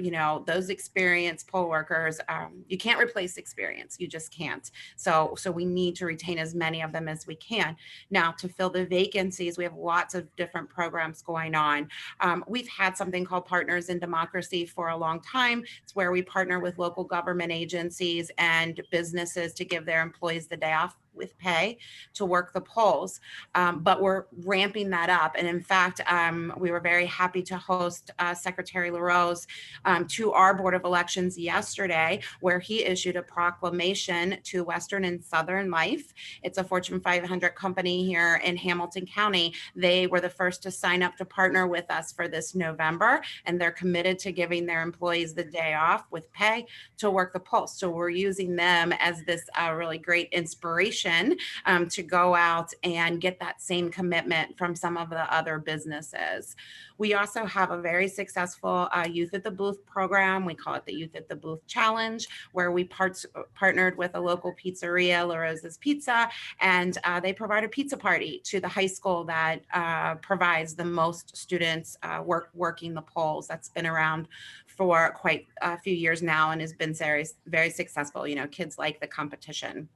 those experienced poll workers, you can't replace experience. You just can't. So we need to retain as many of them as we can. Now, to fill the vacancies, we have lots of different programs going on. We've had something called Partners in Democracy for a long time. It's where we partner with local government agencies and businesses to give their employees the day off with pay to work the polls. But we're ramping that up. And in fact, we were very happy to host Secretary LaRose to our Board of Elections yesterday, where he issued a proclamation to Western and Southern Life. It's a Fortune 500 company here in Hamilton County. They were the first to sign up to partner with us for this November, and they're committed to giving their employees the day off with pay to work the polls. So we're using them as this really great inspiration to go out and get that same commitment from some of the other businesses. We also have a very successful Youth at the Booth program. We call it the Youth at the Booth Challenge, where we partnered with a local pizzeria, La Rosa's Pizza, and they provide a pizza party to the high school that provides the most students working the polls. That's been around for quite a few years now and has been very, very successful. You know, kids like the competition.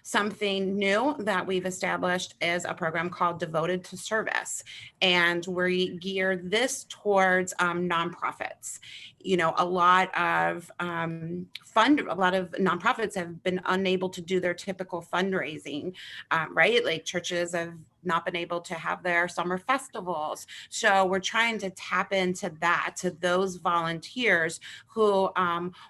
Something new that we've established is a program called Devoted to Service, and we gear this towards nonprofits. You know, a lot of nonprofits have been unable to do their typical fundraising, right? Like churches have not been able to have their summer festivals. So we're trying to tap into that, to those volunteers who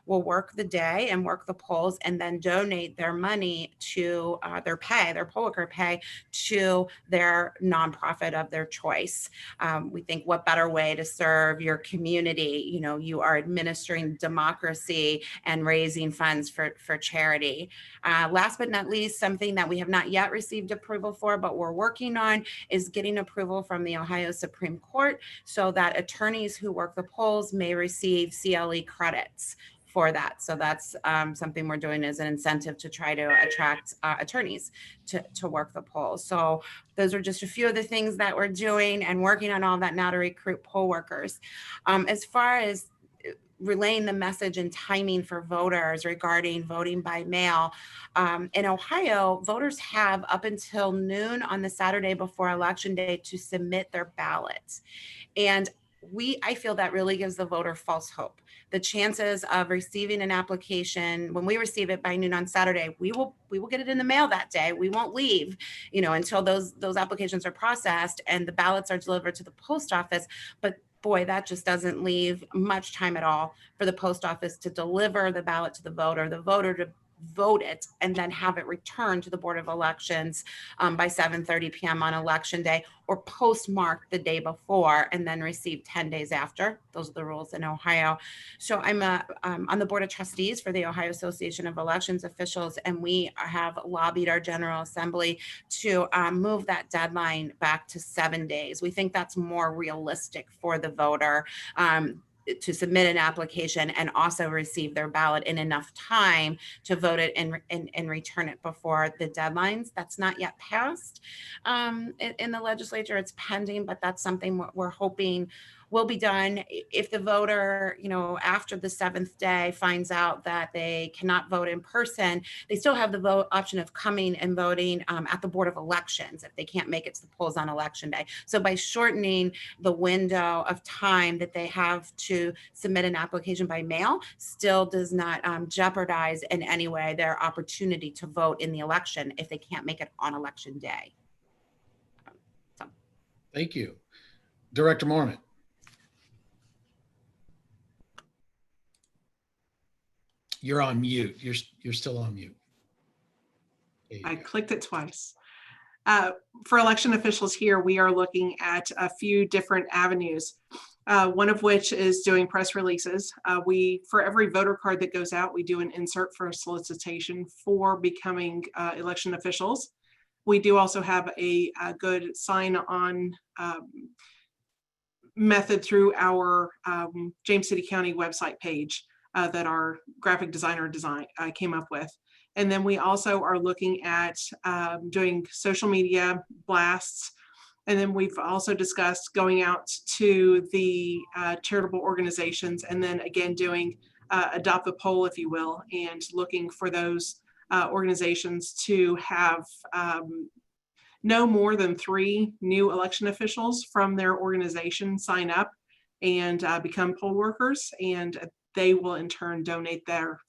will work the day and work the polls and then donate their money to their poll worker pay, to their nonprofit of their choice. We think, what better way to serve your community? You know, you are administering democracy and raising funds for charity. Last but not least, something that we have not yet received approval for, but we're working on, is getting approval from the Ohio Supreme Court so that attorneys who work the polls may receive CLE credits for that. So that's something we're doing as an incentive to try to attract attorneys to work the polls. So those are just a few of the things that we're doing and working on all that now to recruit poll workers. As far as relaying the message and timing for voters regarding voting by mail. In Ohio, voters have up until noon on the Saturday before Election Day to submit their ballots. And I feel that really gives the voter false hope. The chances of receiving an application, when we receive it by noon on Saturday, we will get it in the mail that day. We won't leave, you know, until those applications are processed and the ballots are delivered to the post office. But boy, that just doesn't leave much time at all for the post office to deliver the ballot to the voter to vote it, and then have it returned to the Board of Elections by 7:30 p.m. on Election Day, or postmarked the day before and then received 10 days after. Those are the rules in Ohio. So I'm on the Board of Trustees for the Ohio Association of Elections Officials, and we have lobbied our General Assembly to move that deadline back to 7 days. We think that's more realistic for the voter to submit an application and also receive their ballot in enough time to vote it and return it before the deadlines. That's not yet passed in the legislature. It's pending, but that's something we're hoping will be done. If the voter, you know, after the 7th day finds out that they cannot vote in person, they still have the option of coming and voting at the Board of Elections if they can't make it to the polls on Election Day. So by shortening the window of time that they have to submit an application by mail, still does not jeopardize in any way their opportunity to vote in the election if they can't make it on Election Day. Thank you. Director Mormon. You're on mute. You're still on mute. I clicked it twice. For election officials here, we are looking at a few different avenues, one of which is doing press releases. For every voter card that goes out, we do an insert for a solicitation for becoming election officials. We do also have a good sign-on method through our James City County website page that our graphic designer came up with. And then we also are looking at doing social media blasts. And then we've also discussed going out to the charitable organizations, and then again doing adopt the poll, if you will, and looking for those organizations to have no more than 3 new election officials from their organization sign up and become poll workers, and they will in turn donate their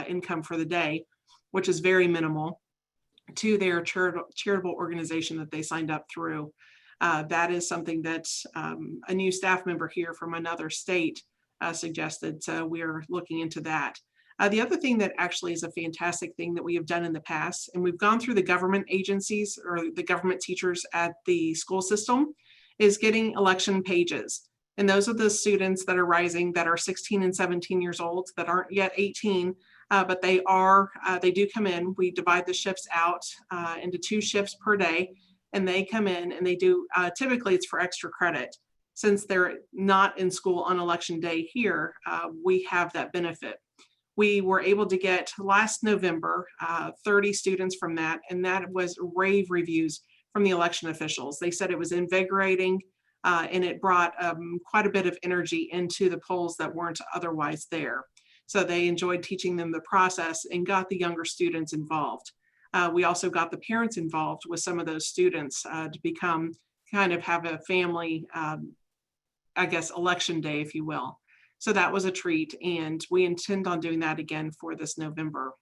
income for the day which is very minimal, to their charitable organization that they signed up through. That is something that a new staff member here from another state suggested. So we are looking into that. The other thing that actually is a fantastic thing that we have done in the past, and we've gone through the government agencies or the government teachers at the school system, is getting election pages. And those are the students that are rising that are 16 and 17 years old that aren't yet 18, but they do come in. We divide the shifts out into 2 shifts per day, and they come in and they do, typically it's for extra credit. Since they're not in school on election day here, we have that benefit. We were able to get last November 30 students from that, and that was rave reviews from the election officials. They said it was invigorating and it brought quite a bit of energy into the polls that weren't otherwise there. So they enjoyed teaching them the process and got the younger students involved. We also got the parents involved with some of those students to become have a family, I guess, election day, if you will. So that was a treat, and we intend on doing that again for this November.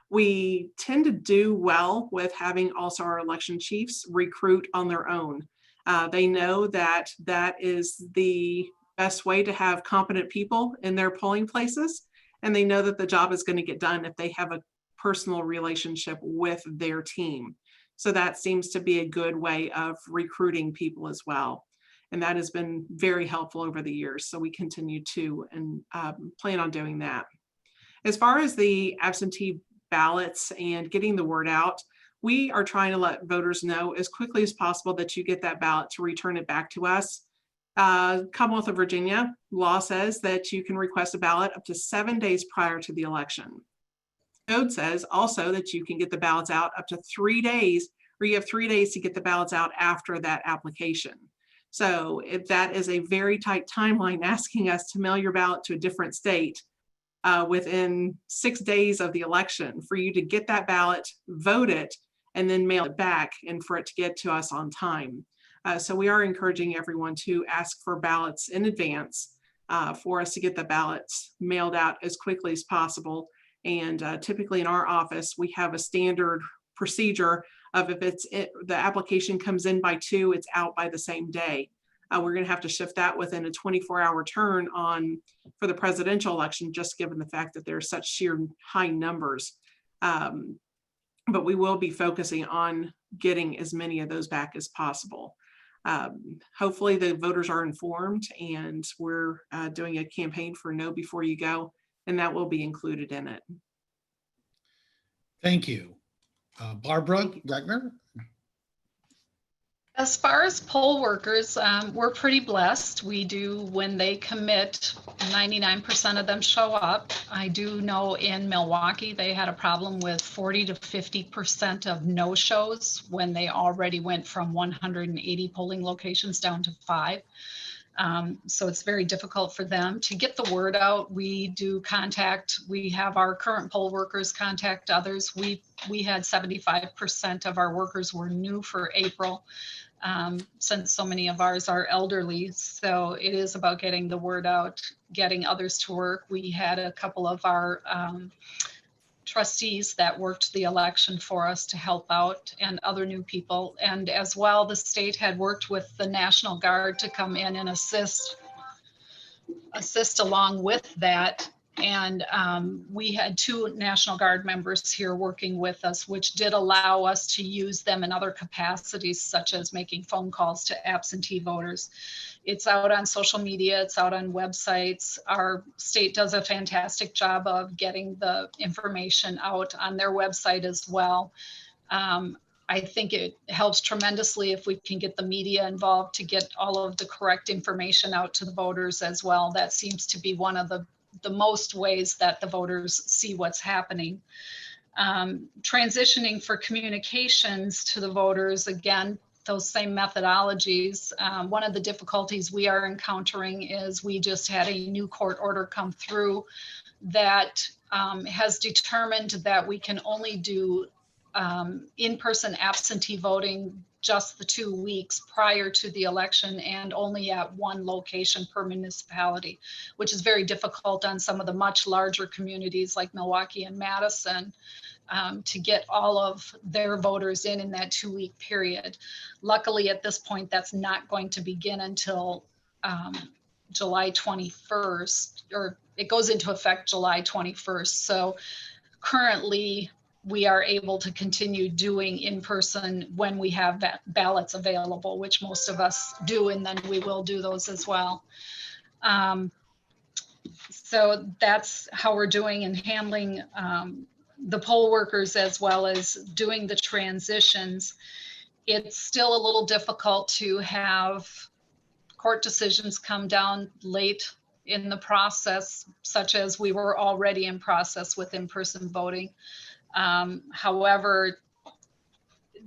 We tend to do well with having also our election chiefs recruit on their own. They know that that is the best way to have competent people in their polling places, and they know that the job is going to get done if they have a personal relationship with their team. So that seems to be a good way of recruiting people as well. And that has been very helpful over the years. So we continue to and plan on doing that. As far as the absentee ballots and getting the word out, we are trying to let voters know as quickly as possible that you get that ballot to return it back to us. Commonwealth of Virginia law says that you can request a ballot up to 7 days prior to the election. Code says also that you can get the ballots out up to 3 days, or you have 3 days to get the ballots out after that application. So if that is a very tight timeline, asking us to mail your ballot to a different state within 6 days of the election for you to get that ballot, vote it, and then mail it back and for it to get to us on time. So we are encouraging everyone to ask for ballots in advance for us to get the ballots mailed out as quickly as possible. And typically in our office, we have a standard procedure of if the application comes in by 2, it's out by the same day. We're going to have to shift that within a 24-hour turn on for the presidential election, just given the fact that there's such sheer high numbers. But we will be focusing on getting as many of those back as possible. Hopefully the voters are informed, and we're doing a campaign for Know Before You Go, and that will be included in it. Thank you. Barbara Gagner. As far as poll workers, we're pretty blessed. We do, when they commit, 99% of them show up. I do know in Milwaukee, they had a problem with 40 to 50% of no-shows when they already went from 180 polling locations down to 5. So it's very difficult for them to get the word out. We have our current poll workers contact others. We had 75% of our workers were new for April, since so many of ours are elderly. So it is about getting the word out, getting others to work. We had a couple of our trustees that worked the election for us to help out, and other new people. And as well, the state had worked with the National Guard to come in and assist along with that. And we had 2 National Guard members here working with us, which did allow us to use them in other capacities, such as making phone calls to absentee voters. It's out on social media, it's out on websites. Our state does a fantastic job of getting the information out on their website as well. I think it helps tremendously if we can get the media involved to get all of the correct information out to the voters as well. That seems to be one of the most ways that the voters see what's happening. Transitioning for communications to the voters, again, those same methodologies. One of the difficulties we are encountering is we just had a new court order come through that has determined that we can only do in-person absentee voting just the 2 weeks prior to the election and only at one location per municipality, which is very difficult on some of the much larger communities like Milwaukee and Madison, to get all of their voters in that 2-week period. Luckily, at this point, that's not going to begin until July 21st, or it goes into effect July 21st. So currently, we are able to continue doing in person when we have ballots available, which most of us do, and then we will do those as well. So that's how we're doing in handling the poll workers as well as doing the transitions. It's still a little difficult to have court decisions come down late in the process, such as we were already in process with in-person voting. However,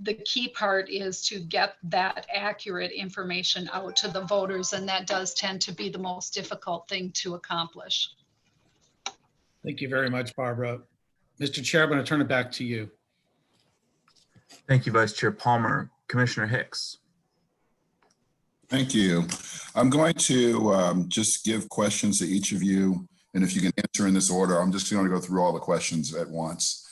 the key part is to get that accurate information out to the voters, and that does tend to be the most difficult thing to accomplish. Thank you very much, Barbara. Mr. Chair, I'm going to turn it back to you. Thank you, Vice Chair Palmer. Commissioner Hicks. Thank you. I'm going to just give questions to each of you. And if you can answer in this order, I'm just going to go through all the questions at once.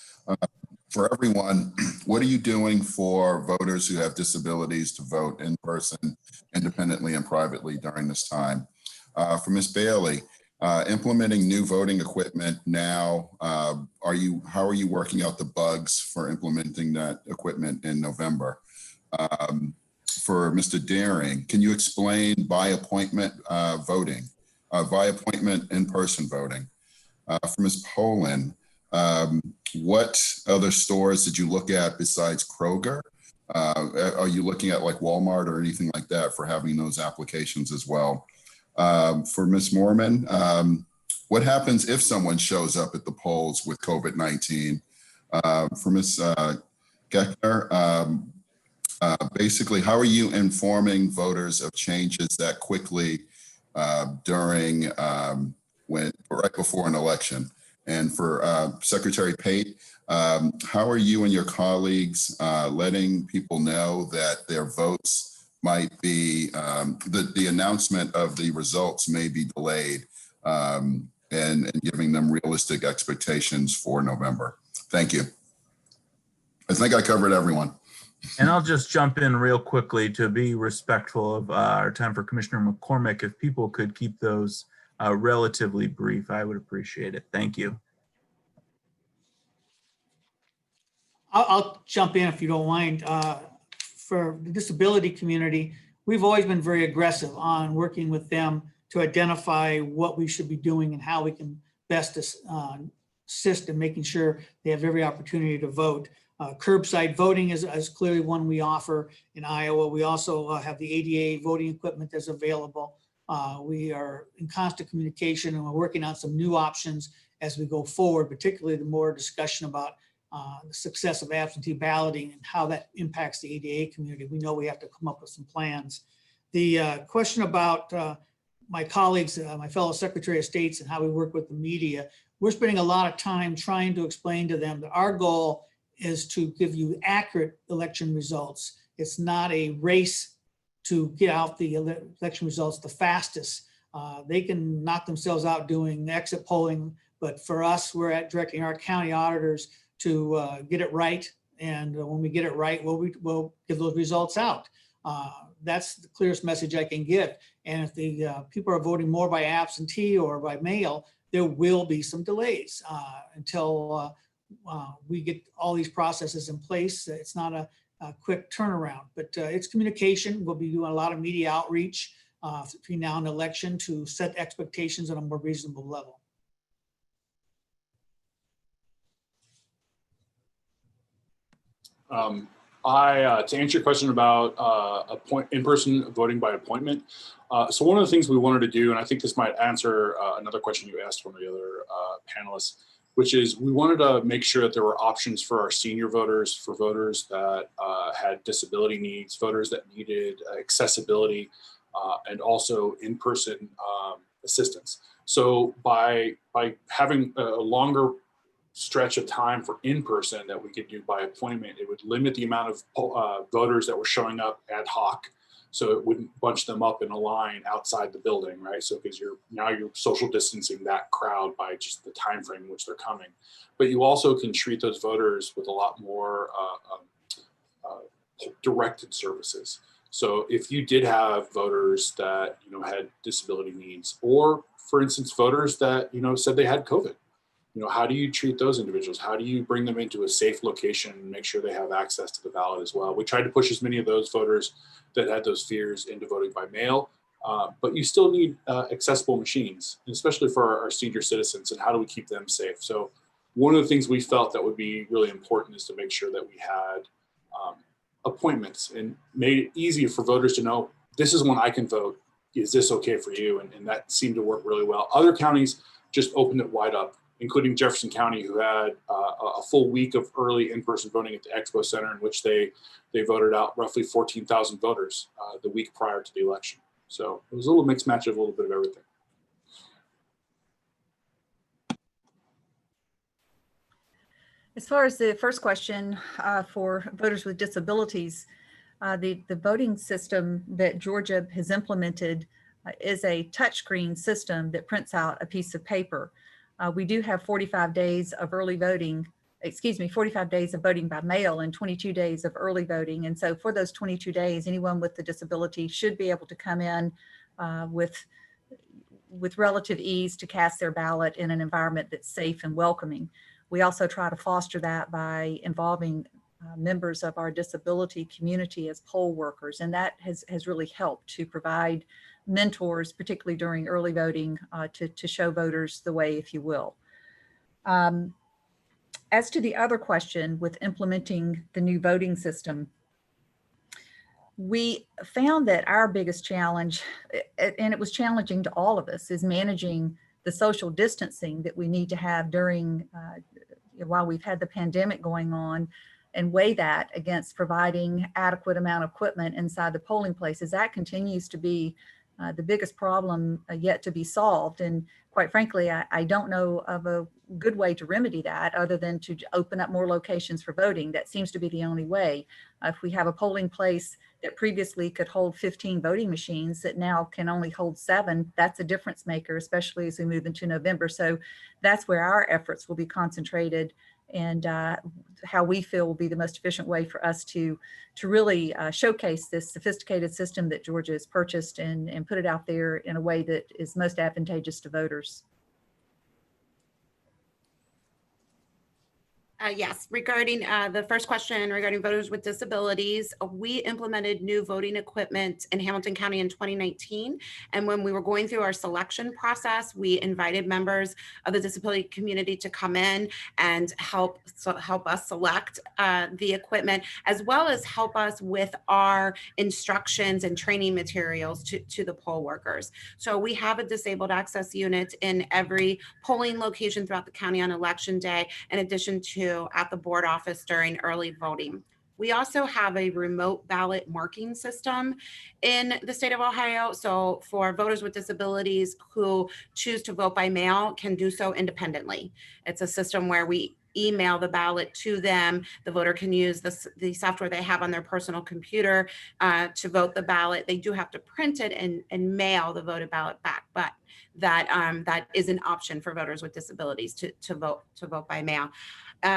For everyone, what are you doing for voters who have disabilities to vote in person, independently and privately during this time? For Ms. Bailey, implementing new voting equipment now, how are you working out the bugs for implementing that equipment in November? For Mr. Daring, can you explain by appointment voting, by appointment in-person voting? For Ms. Poland, what other stores did you look at besides Kroger? Are you looking at like Walmart or anything like that for having those applications as well? For Ms. Mormon, what happens if someone shows up at the polls with COVID-19? For Ms. Geckner, basically, how are you informing voters of changes that quickly during right before an election? And for Secretary Pate, how are you and your colleagues letting people know that their votes might be, the announcement of the results may be delayed, and giving them realistic expectations for November? Thank you. I think I covered everyone. And I'll just jump in real quickly to be respectful of our time for Commissioner McCormick. If people could keep those relatively brief, I would appreciate it. Thank you. I'll jump in if you don't mind. For the disability community, we've always been very aggressive on working with them to identify what we should be doing and how we can best assist in making sure they have every opportunity to vote. Curbside voting is clearly one we offer in Iowa. We also have the ADA voting equipment that's available. We are in constant communication, and we're working on some new options as we go forward, particularly the more discussion about the success of absentee balloting and how that impacts the ADA community. We know we have to come up with some plans. The question about my colleagues, my fellow Secretary of States, and how we work with the media, we're spending a lot of time trying to explain to them that our goal is to give you accurate election results. It's not a race to get out the election results the fastest. They can knock themselves out doing exit polling, but for us, we're directing our county auditors to get it right. And when we get it right, we'll give those results out. That's the clearest message I can give. And if the people are voting more by absentee or by mail, there will be some delays until we get all these processes in place. It's not a quick turnaround, but it's communication. We'll be doing a lot of media outreach between now and election to set expectations on a more reasonable level. To answer your question about in-person voting by appointment. So one of the things we wanted to do, and I think this might answer another question you asked one of the other panelists, which is we wanted to make sure that there were options for our senior voters, for voters that had disability needs, voters that needed accessibility, and also in-person assistance. So by having a longer stretch of time for in-person that we could do by appointment, it would limit the amount of voters that were showing up ad hoc. So it wouldn't bunch them up in a line outside the building, right? So because you're social distancing that crowd by just the time frame in which they're coming. But you also can treat those voters with a lot more directed services. So if you did have voters that had disability needs, or for instance, voters that said they had COVID, how do you treat those individuals? How do you bring them into a safe location and make sure they have access to the ballot as well? We tried to push as many of those voters that had those fears into voting by mail, but you still need accessible machines, especially for our senior citizens, and how do we keep them safe? So one of the things we felt that would be really important is to make sure that we had appointments and made it easier for voters to know, this is when I can vote. Is this okay for you? And that seemed to work really well. Other counties just opened it wide up, including Jefferson County, who had a full week of early in-person voting at the Expo Center, in which they voted out roughly 14,000 voters the week prior to the election. So it was a little mixed match of a little bit of everything. As far as the first question for voters with disabilities, the voting system that Georgia has implemented is a touchscreen system that prints out a piece of paper. We do have 45 days of early voting, 45 days of voting by mail and 22 days of early voting. And so for those 22 days, anyone with the disability should be able to come in with relative ease to cast their ballot in an environment that's safe and welcoming. We also try to foster that by involving members of our disability community as poll workers, and that has really helped to provide mentors, particularly during early voting, to show voters the way, if you will. As to the other question with implementing the new voting system, we found that our biggest challenge, and it was challenging to all of us, is managing the social distancing that we need to have during, while we've had the pandemic going on, and weigh that against providing adequate amount of equipment inside the polling places. That continues to be the biggest problem yet to be solved. And quite frankly, I don't know of a good way to remedy that other than to open up more locations for voting. That seems to be the only way. If we have a polling place that previously could hold 15 voting machines that now can only hold 7, that's a difference maker, especially as we move into November. So that's where our efforts will be concentrated, and how we feel will be the most efficient way for us to really showcase this sophisticated system that Georgia has purchased and put it out there in a way that is most advantageous to voters. Yes, regarding the first question regarding voters with disabilities, we implemented new voting equipment in Hamilton County in 2019. And when we were going through our selection process, we invited members of the disability community to come in and help us select the equipment, as well as help us with our instructions and training materials to the poll workers. So we have a disabled access unit in every polling location throughout the county on election day, in addition to at the board office during early voting. We also have a remote ballot marking system in the state of Ohio. So for voters with disabilities who choose to vote by mail can do so independently. It's a system where we email the ballot to them. The voter can use the software they have on their personal computer to vote the ballot. They do have to print it and mail the voted ballot back, but that is an option for voters with disabilities to vote by mail.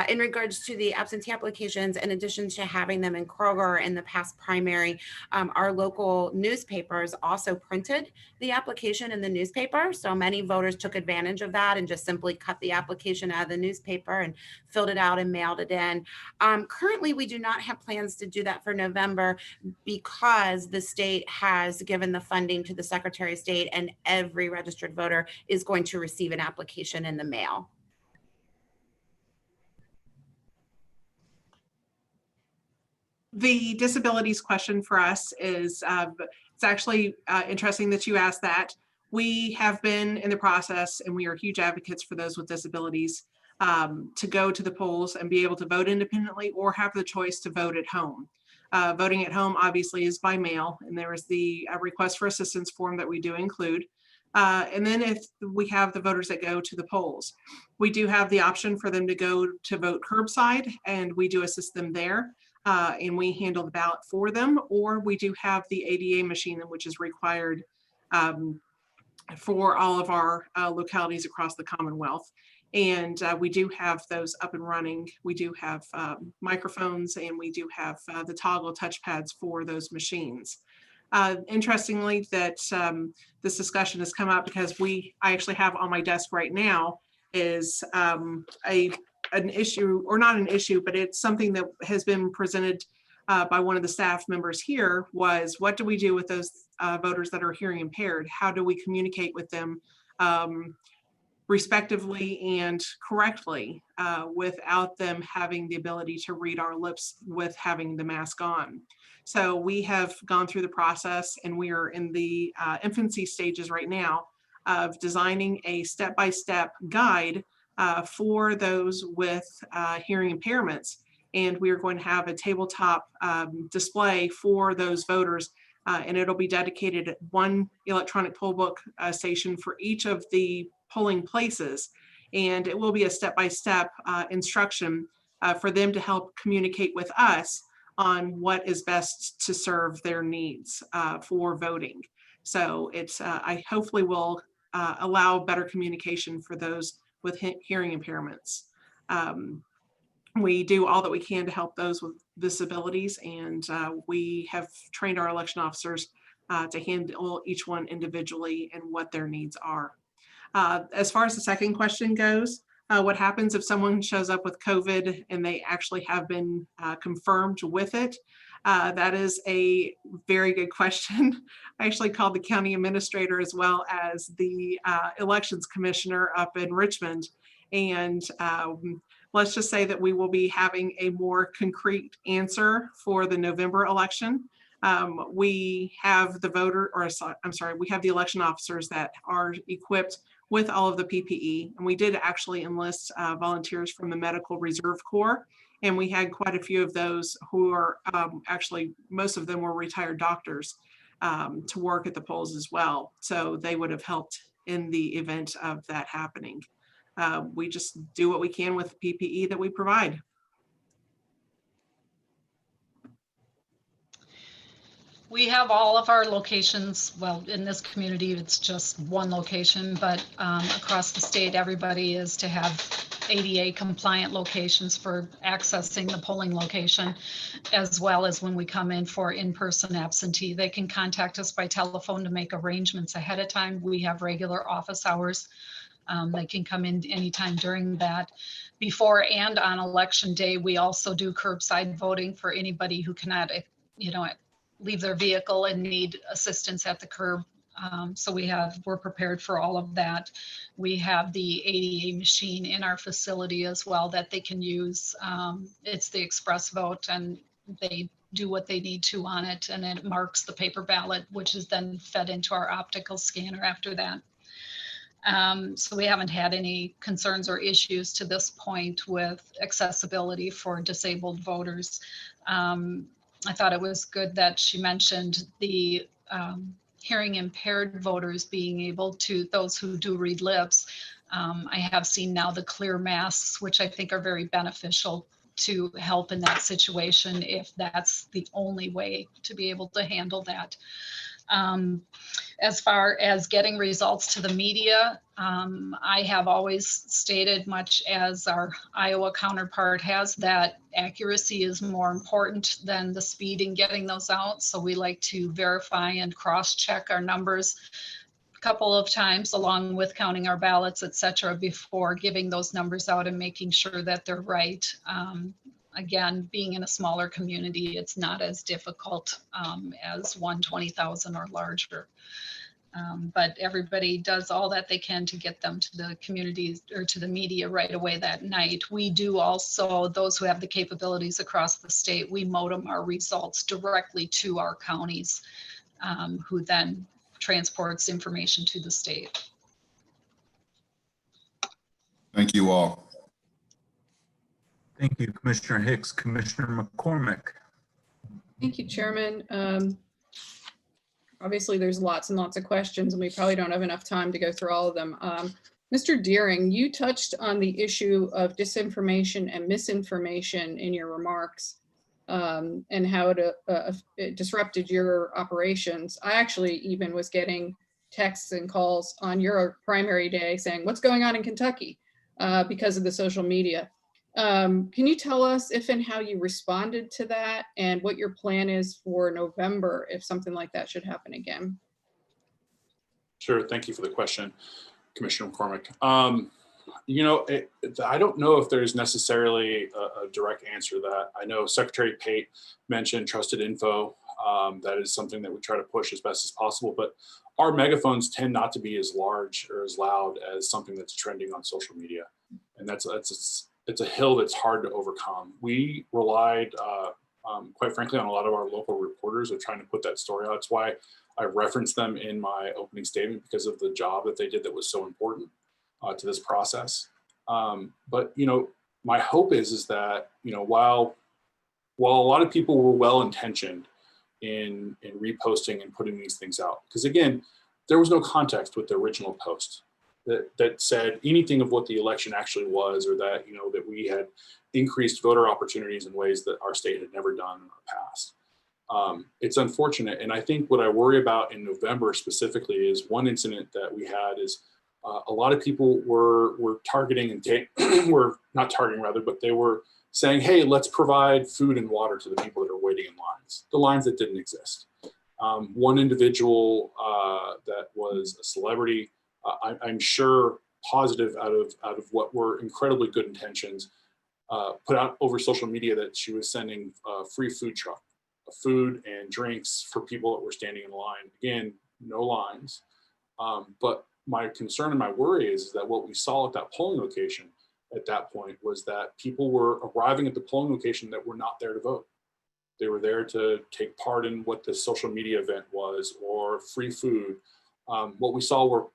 In regards to the absentee applications, in addition to having them in Kroger in the past primary, our local newspapers also printed the application in the newspaper. So many voters took advantage of that and just simply cut the application out of the newspaper and filled it out and mailed it in. Currently, we do not have plans to do that for November because the state has given the funding to the Secretary of State, and every registered voter is going to receive an application in the mail. The disabilities question for us is, it's actually interesting that you asked that. We have been in the process, and we are huge advocates for those with disabilities, to go to the polls and be able to vote independently or have the choice to vote at home. Voting at home obviously is by mail, and there is the request for assistance form that we do include. And then if we have the voters that go to the polls, we do have the option for them to go to vote curbside, and we do assist them there. And we handle the ballot for them, or we do have the ADA machine, which is required for all of our localities across the Commonwealth. And we do have those up and running. We do have microphones, and we do have the toggle touchpads for those machines. Interestingly, that this discussion has come up because I actually have on my desk right now is an issue, or not an issue, but it's something that has been presented by one of the staff members here, was what do we do with those voters that are hearing impaired? How do we communicate with them respectively and correctly without them having the ability to read our lips with having the mask on? So we have gone through the process, and we are in the infancy stages right now of designing a step-by-step guide for those with hearing impairments. And we are going to have a tabletop display for those voters, and it'll be dedicated at one electronic poll book station for each of the polling places. And it will be a step-by-step instruction for them to help communicate with us on what is best to serve their needs for voting. So it's, I hopefully will allow better communication for those with hearing impairments. We do all that we can to help those with disabilities, and we have trained our election officers to handle each one individually and what their needs are. As far as the second question goes, what happens if someone shows up with COVID and they actually have been confirmed with it? That is a very good question. I actually called the county administrator as well as the elections commissioner up in Richmond. And let's just say that we will be having a more concrete answer for the November election. We have the we have the election officers that are equipped with all of the PPE. And we did actually enlist volunteers from the Medical Reserve Corps. And we had quite a few of those who are actually, most of them were retired doctors to work at the polls as well. So they would have helped in the event of that happening. We just do what we can with PPE that we provide. We have all of our locations, well, in this community, it's just one location, but across the state, everybody is to have ADA compliant locations for accessing the polling location, as well as when we come in for in-person absentee. They can contact us by telephone to make arrangements ahead of time. We have regular office hours. They can come in anytime during that. Before and on election day, we also do curbside voting for anybody who cannot, leave their vehicle and need assistance at the curb. So we're prepared for all of that. We have the ADA machine in our facility as well that they can use. It's the express vote, and they do what they need to on it, and it marks the paper ballot, which is then fed into our optical scanner after that. So we haven't had any concerns or issues to this point with accessibility for disabled voters. I thought it was good that she mentioned the hearing impaired voters being able to, those who do read lips. I have seen now the clear masks, which I think are very beneficial to help in that situation if that's the only way to be able to handle that. As far as getting results to the media, I have always stated, much as our Iowa counterpart has, that accuracy is more important than the speed in getting those out. So we like to verify and cross-check our numbers a couple of times, along with counting our ballots, et cetera, before giving those numbers out and making sure that they're right. Again, being in a smaller community, it's not as difficult as 120,000 or larger. But everybody does all that they can to get them to the communities or to the media right away that night. We do also, those who have the capabilities across the state, we modem our results directly to our counties, who then transports information to the state. Thank you all. Thank you, Commissioner Hicks. Commissioner McCormick. Thank you, Chairman. Obviously, there's lots and lots of questions, and we probably don't have enough time to go through all of them. Mr. Deering, you touched on the issue of disinformation and misinformation in your remarks, and how it disrupted your operations. I actually even was getting texts and calls on your primary day saying, "What's going on in Kentucky?" Because of the social media. Can you tell us if and how you responded to that, and what your plan is for November if something like that should happen again? Sure. Thank you for the question, Commissioner McCormick. I don't know if there's necessarily a direct answer to that. I know Secretary Pate mentioned trusted info. That is something that we try to push as best as possible, but our megaphones tend not to be as large or as loud as something that's trending on social media. And it's a hill that's hard to overcome. We relied, quite frankly, on a lot of our local reporters of trying to put that story out. That's why I referenced them in my opening statement, because of the job that they did that was so important to this process. But my hope is that while a lot of people were well-intentioned in reposting and putting these things out, because again, there was no context with the original post that said anything of what the election actually was, or that that we had increased voter opportunities in ways that our state had never done in the past. It's unfortunate, and I think what I worry about in November specifically is one incident that we had is a lot of people were targeting and were not targeting rather, but they were saying, "Hey, let's provide food and water to the people that are waiting in lines," the lines that didn't exist. One individual that was a celebrity, I'm sure positive out of what were incredibly good intentions, put out over social media that she was sending a free food truck, food and drinks for people that were standing in line. Again, no lines. But my concern and my worry is that what we saw at that polling location at that point was that people were arriving at the polling location that were not there to vote. They were there to take part in what the social media event was, or free food. What we saw were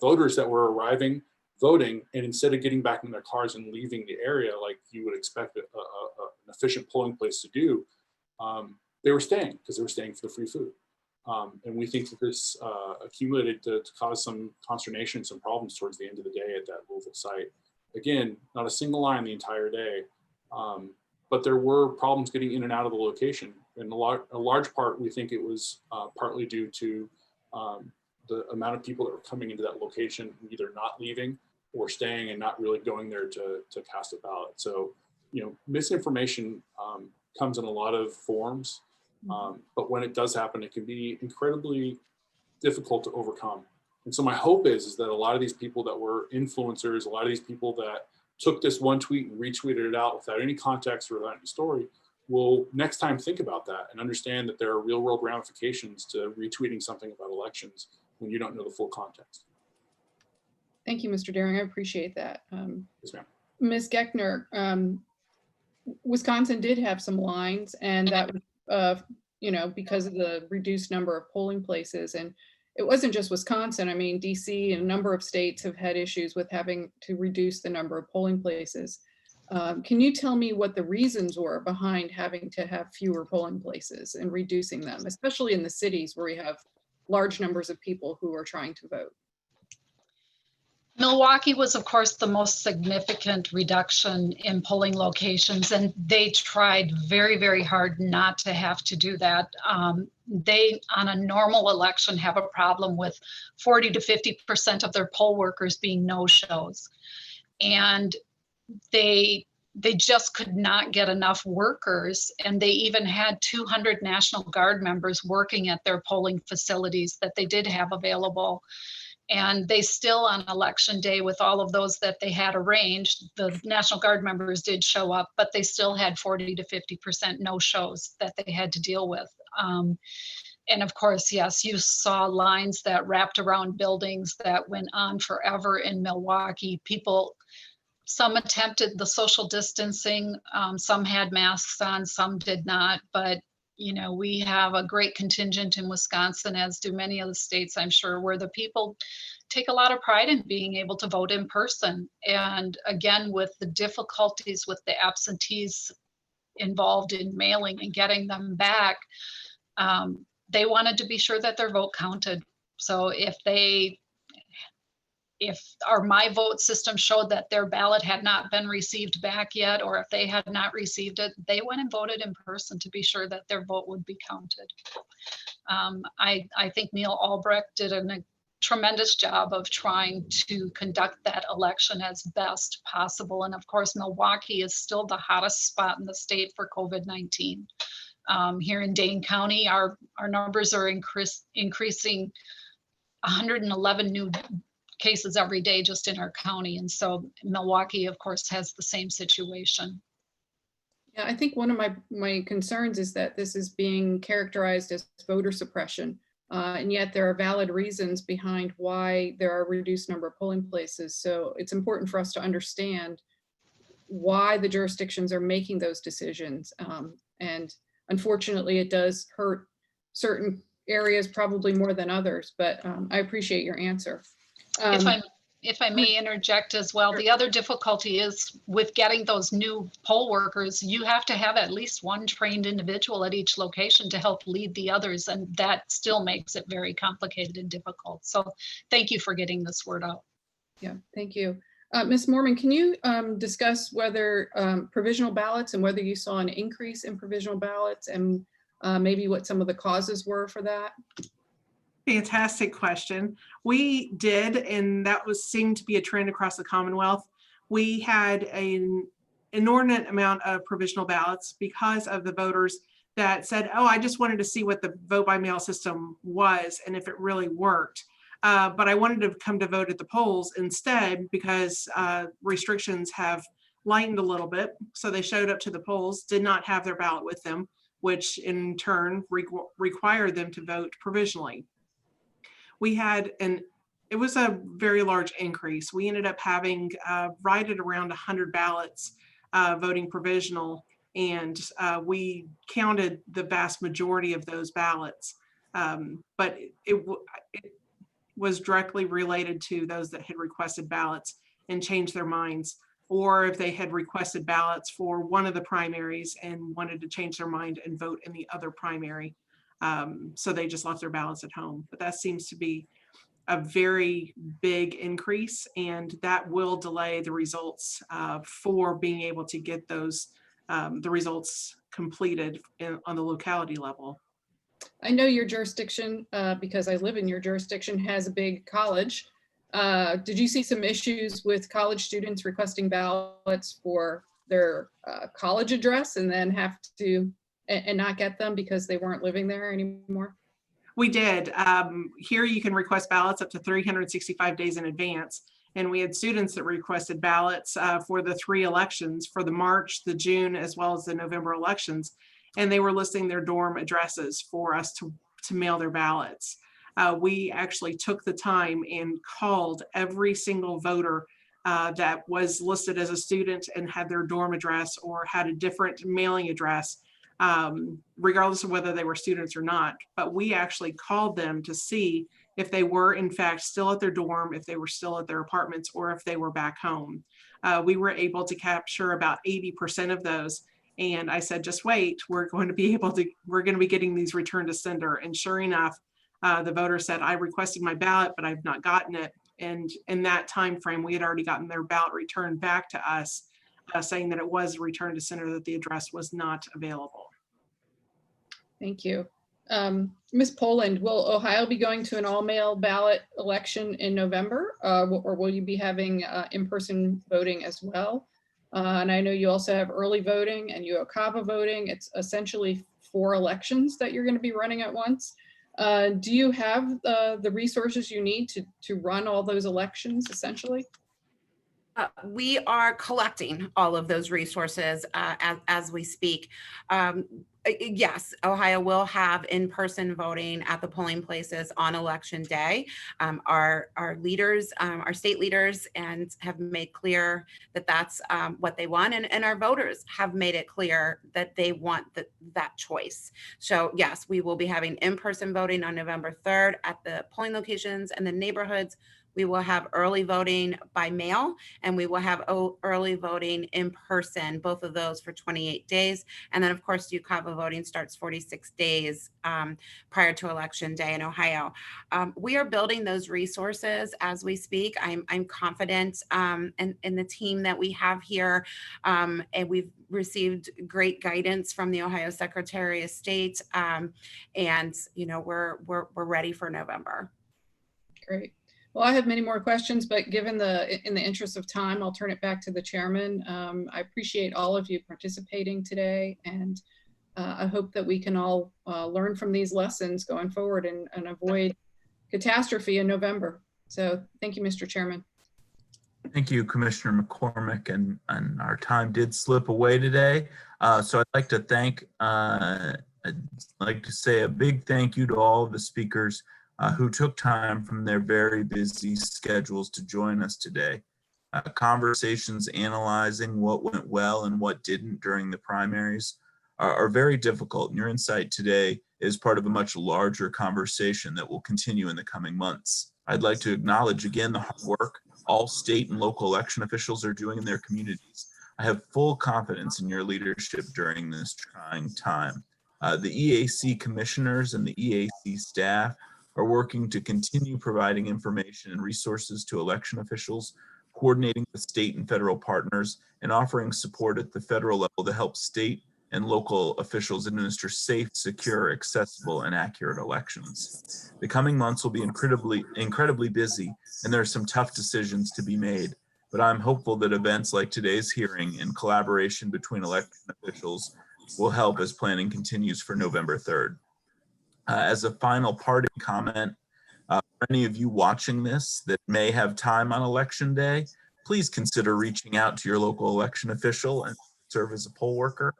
voters that were arriving, voting, and instead of getting back in their cars and leaving the area like you would expect an efficient polling place to do, they were staying because they were staying for the free food. And we think that this accumulated to cause some consternation, some problems towards the end of the day at that Louisville site. Again, not a single line the entire day, but there were problems getting in and out of the location. And a large part, we think it was partly due to the amount of people that were coming into that location, either not leaving or staying and not really going there to cast a ballot. So, misinformation comes in a lot of forms, but when it does happen, it can be incredibly difficult to overcome. And so my hope is that a lot of these people that were influencers, a lot of these people that took this one tweet and retweeted it out without any context or without any story, will next time think about that and understand that there are real world ramifications to retweeting something about elections when you don't know the full context. Thank you, Mr. Deering. I appreciate that. Yes, ma'am. Ms. Geckner, Wisconsin did have some lines, and that was, because of the reduced number of polling places. And it wasn't just Wisconsin. I mean, DC and a number of states have had issues with having to reduce the number of polling places. Can you tell me what the reasons were behind having to have fewer polling places and reducing them, especially in the cities where we have large numbers of people who are trying to vote? Milwaukee was, of course, the most significant reduction in polling locations, and they tried very, very hard not to have to do that. They, on a normal election, have a problem with 40 to 50% of their poll workers being no-shows. And they just could not get enough workers, and they even had 200 National Guard members working at their polling facilities that they did have available. And they still, on election day, with all of those that they had arranged, the National Guard members did show up, but they still had 40 to 50% no-shows that they had to deal with. And of course, yes, you saw lines that wrapped around buildings that went on forever in Milwaukee. People, some attempted the social distancing, some had masks on, some did not, but we have a great contingent in Wisconsin, as do many of the states, I'm sure, where the people take a lot of pride in being able to vote in person. And again, with the difficulties with the absentees involved in mailing and getting them back, they wanted to be sure that their vote counted. So if my vote system showed that their ballot had not been received back yet, or if they had not received it, they went and voted in person to be sure that their vote would be counted. I think Neil Albrecht did a tremendous job of trying to conduct that election as best possible. And of course, Milwaukee is still the hottest spot in the state for COVID-19. Here in Dane County, our numbers are increasing 111 new cases every day just in our county. And so Milwaukee, of course, has the same situation. Yeah, I think one of my concerns is that this is being characterized as voter suppression. And yet there are valid reasons behind why there are a reduced number of polling places. So it's important for us to understand why the jurisdictions are making those decisions. And unfortunately, it does hurt certain areas probably more than others, but I appreciate your answer. If I may interject as well, the other difficulty is with getting those new poll workers, you have to have at least one trained individual at each location to help lead the others, and that still makes it very complicated and difficult. So thank you for getting this word out. Yeah, thank you. Ms. Mormon, can you discuss whether provisional ballots and whether you saw an increase in provisional ballots and maybe what some of the causes were for that? Fantastic question. We did, and that seemed to be a trend across the Commonwealth. We had an inordinate amount of provisional ballots because of the voters that said, oh, I just wanted to see what the vote by mail system was and if it really worked. But I wanted to come to vote at the polls instead because restrictions have lightened a little bit. So they showed up to the polls, did not have their ballot with them, which in turn required them to vote provisionally. We had it was a very large increase. We ended up having right at around 100 ballots voting provisional, and we counted the vast majority of those ballots. But it was directly related to those that had requested ballots and changed their minds, or if they had requested ballots for one of the primaries and wanted to change their mind and vote in the other primary. So they just left their ballots at home. But that seems to be a very big increase, and that will delay the results for being able to get those the results completed on the locality level. I know your jurisdiction, because I live in your jurisdiction, has a big college. Did you see some issues with college students requesting ballots for their college address and then have to and not get them because they weren't living there anymore? We did. Here you can request ballots up to 365 days in advance. And we had students that requested ballots for the 3 elections, for the March, the June, as well as the November elections. And they were listing their dorm addresses for us to mail their ballots. We actually took the time and called every single voter that was listed as a student and had their dorm address or had a different mailing address, regardless of whether they were students or not. But we actually called them to see if they were in fact still at their dorm, if they were still at their apartments, or if they were back home. We were able to capture about 80% of those. And I said, just wait, we're going to be getting these returned to sender. And sure enough, the voter said, I requested my ballot, but I've not gotten it. And in that time frame, we had already gotten their ballot returned back to us, saying that it was returned to sender, that the address was not available. Thank you. Ms. Poland, will Ohio be going to an all-mail ballot election in November, or will you be having in-person voting as well? And I know you also have early voting and UOCAVA voting. It's essentially 4 elections that you're going to be running at once. Do you have the resources you need to run all those elections essentially? We are collecting all of those resources as we speak. Yes, Ohio will have in-person voting at the polling places on election day. Our leaders, our state leaders, and have made clear that that's what they want, and our voters have made it clear that they want that choice. So yes, we will be having in-person voting on November 3rd at the polling locations and the neighborhoods We will have early voting by mail, and we will have early voting in person, both of those for 28 days. And then, of course, UCAVA voting starts 46 days prior to Election Day in Ohio. We are building those resources as we speak. I'm confident in the team that we have here, and we've received great guidance from the Ohio Secretary of State, and we're ready for November. Great. Well, I have many more questions, but given in the interest of time, I'll turn it back to the chairman. I appreciate all of you participating today, and I hope that we can all learn from these lessons going forward and avoid catastrophe in November. So thank you, Mr. Chairman. Thank you, Commissioner McCormick, and our time did slip away today. So I'd like to say a big thank you to all of the speakers who took time from their very busy schedules to join us today. Conversations analyzing what went well and what didn't during the primaries are very difficult, and your insight today is part of a much larger conversation that will continue in the coming months. I'd like to acknowledge again the hard work all state and local election officials are doing in their communities. I have full confidence in your leadership during this trying time. The EAC commissioners and the EAC staff are working to continue providing information and resources to election officials, coordinating with state and federal partners, and offering support at the federal level to help state and local officials administer safe, secure, accessible, and accurate elections. The coming months will be incredibly busy, and there are some tough decisions to be made, but I'm hopeful that events like today's hearing and collaboration between election officials will help as planning continues for November 3rd. As a final parting comment, for any of you watching this that may have time on Election Day, please consider reaching out to your local election official and serve as a poll worker.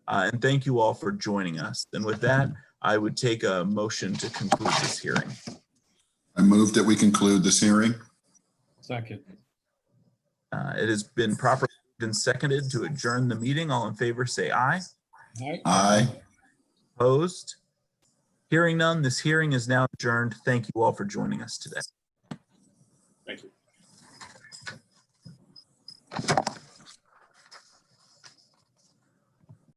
And thank you all for joining us. And with that, I would take a motion to conclude this hearing. I move that we conclude this hearing. Second. It has been properly seconded to adjourn the meeting. All in favor, say aye. Aye. Opposed? Hearing none, this hearing is now adjourned. Thank you all for joining us today. Thank you.